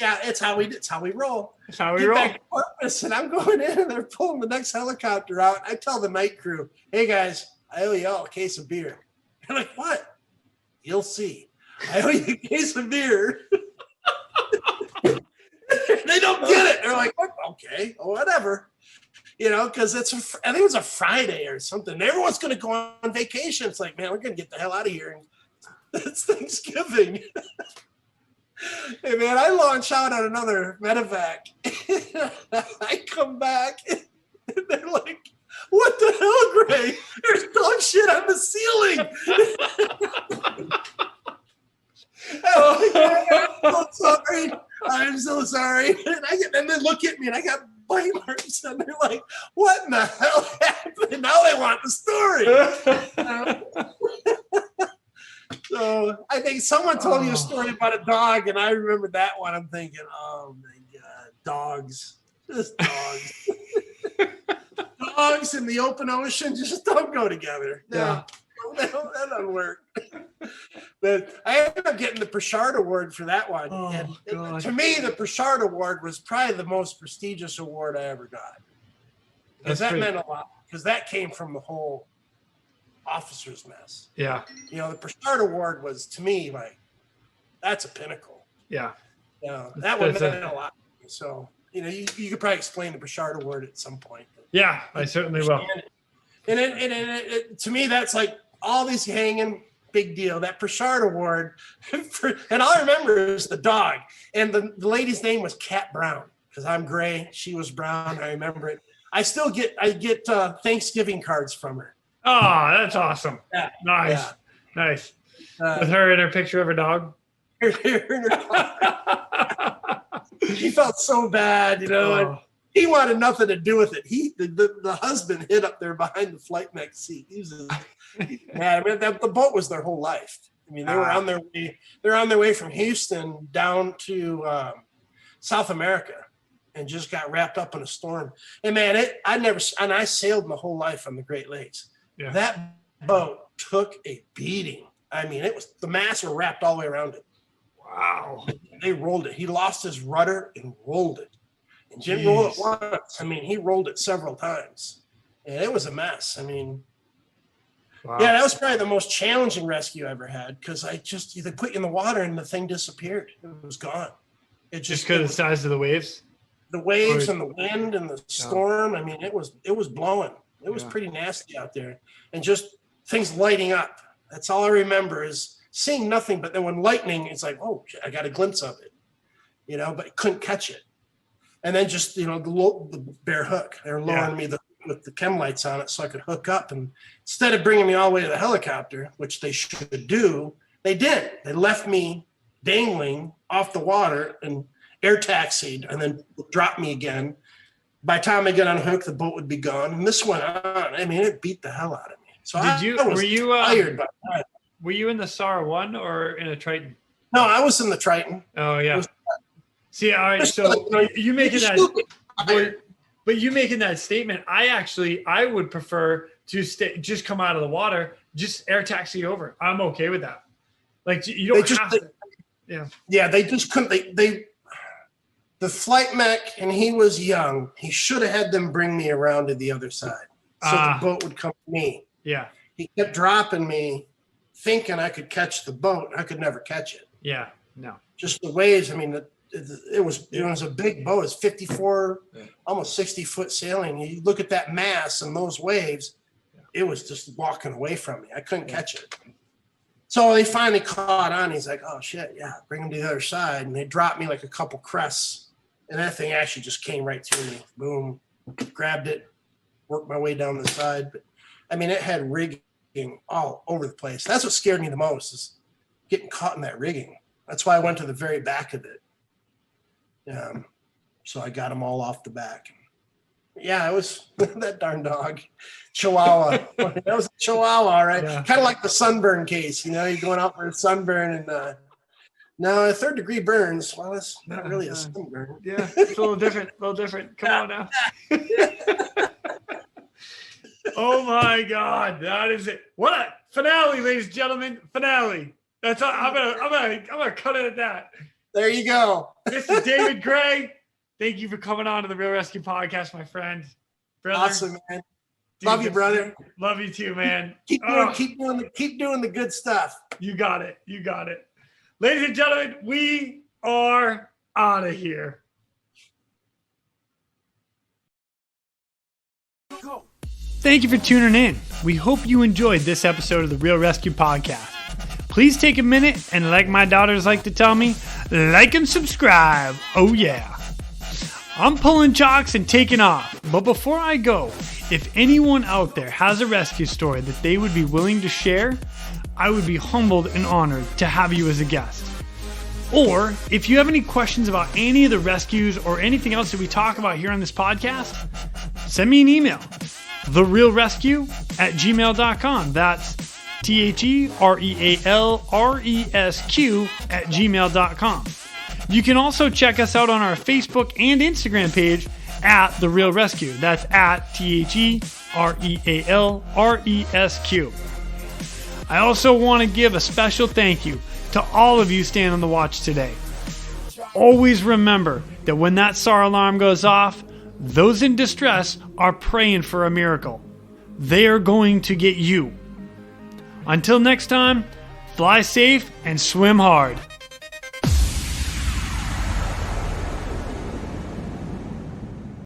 Yeah, it's how we roll. It's how we roll. Back to Corpus, and I'm going in, and they're pulling the next helicopter out. I tell the night crew, "Hey guys, I owe you all a case of beer." They're like, "What?" "You'll see. I owe you a case of beer." They don't get it. They're like, "What? Okay, whatever." You know, because I think it was a Friday or something. Everyone's going to go on vacation. It's like, man, we're going to get the hell out of here. It's Thanksgiving. Hey, man, I launch out on another medevac. I come back, and they're like, "What the hell, Gray? There's dog shit on the ceiling." I'm so sorry. I'm so sorry. And they look at me, and I got bite marks, and they're like, what in the hell happened? And now they want the story. So I think someone told me a story about a dog, and I remember that one. I'm thinking, oh my God, dogs, just dogs. Dogs in the open ocean just don't go together. No, that doesn't work. But I ended up getting the Pritchard Award for that one. And to me, the Pritchard Award was probably the most prestigious award I ever got. Because that meant a lot. Because that came from the whole officers mess. Yeah. You know, the Pritchard Award was, to me, like, that's a pinnacle. Yeah. You know, that one meant a lot. So, you know, you could probably explain the Pritchard Award at some point. Yeah, I certainly will. And it, to me, that's like all these hanging, big deal. That Pritchard Award, and all I remember is the dog. And the lady's name was Cat Brown, because I'm gray, she was brown. I remember it. I get Thanksgiving cards from her. Oh, that's awesome. Yeah. Nice. With her and her picture of her dog. She felt so bad, you know. And he wanted nothing to do with it. The husband hid up there behind the flight mech seat. He was mad. I mean, the boat was their whole life. I mean, they were on their way. They're on their way from Houston down to South America, and just got wrapped up in a storm. And man, I sailed my whole life on the Great Lakes. Yeah. That boat took a beating. I mean, the masts were wrapped all the way around it. Wow. They rolled it. He lost his rudder and rolled it. And didn't roll it once. I mean, he rolled it several times. And it was a mess. I mean, yeah, that was probably the most challenging rescue I ever had, because they put you in the water and the thing disappeared. It was gone. It just because of the size of the waves? The waves and the wind and the storm. I mean, it was blowing. It was pretty nasty out there. And just things lighting up. That's all I remember is seeing nothing. But then when lightning, it's like, oh, I got a glimpse of it, you know, but couldn't catch it. And then just, you know, the bare hook. They were lowering me with the chem lights on it so I could hook up. And instead of bringing me all the way to the helicopter, which they should do, they didn't. They left me dangling off the water and air taxied and then dropped me again. By the time I get unhooked, the boat would be gone. And this went on. I mean, it beat the hell out of me. So were you tired by that. Were you in the SAR 1 or in a Triton? No, I was in the Triton. Oh, yeah. See, all right, so you making that, but you making that statement, I would prefer to just come out of the water, just air taxi over. I'm okay with that. Like, you don't have to. Yeah, they just couldn't. The flight mech, and he was young. He should have had them bring me around to the other side, so the boat would come to me. Yeah, he kept dropping me, thinking I could catch the boat. I could never catch it. Yeah, no. Just the waves. I mean, it was a big boat. It's 54, almost 60-foot sailing. You look at that mass and those waves. It was just walking away from me. I couldn't catch it. So they finally caught on. He's like, oh, shit, yeah, bring him to the other side. And they dropped me like a couple crests. And that thing actually just came right to me. Boom, grabbed it, worked my way down the side. But, I mean, it had rigging all over the place. That's what scared me the most, is getting caught in that rigging. That's why I went to the very back of it. So I got them all off the back. Yeah, it was that darn dog. Chihuahua. That was a Chihuahua, right? Yeah. Kind of like the sunburn case, you know, you're going out for a sunburn and no, 3rd-degree burns. Well, it's not really a sunburn. Yeah, it's a little different. Come on now. Oh my God, that is it. What a finale, ladies and gentlemen. Finale. That's all. I'm gonna cut it at that. There you go. Mr. David Gray, thank you for coming on to the Real ResQ podcast, my friend. Brother. Awesome, man. Love you, brother. Love you too, man. Keep doing the good stuff. You got it. Ladies and gentlemen, we are out of here. Thank you for tuning in. We hope you enjoyed this episode of the Real ResQ podcast. Please take a minute and, like my daughters like to tell me, like and subscribe. Oh yeah. I'm pulling chocks and taking off. But before I go, if anyone out there has a rescue story that they would be willing to share, I would be humbled and honored to have you as a guest. Or if you have any questions about any of the rescues or anything else that we talk about here on this podcast, send me an email, therealresq@gmail.com. That's TheRealResQ@gmail.com. You can also check us out on our Facebook and Instagram page at The Real Rescue. That's at TheRealResQ. I also want to give a special thank you to all of you staying on the watch today. Always remember that when that SAR alarm goes off, those in distress are praying for a miracle. They are going to get you. Until next time, fly safe and swim hard.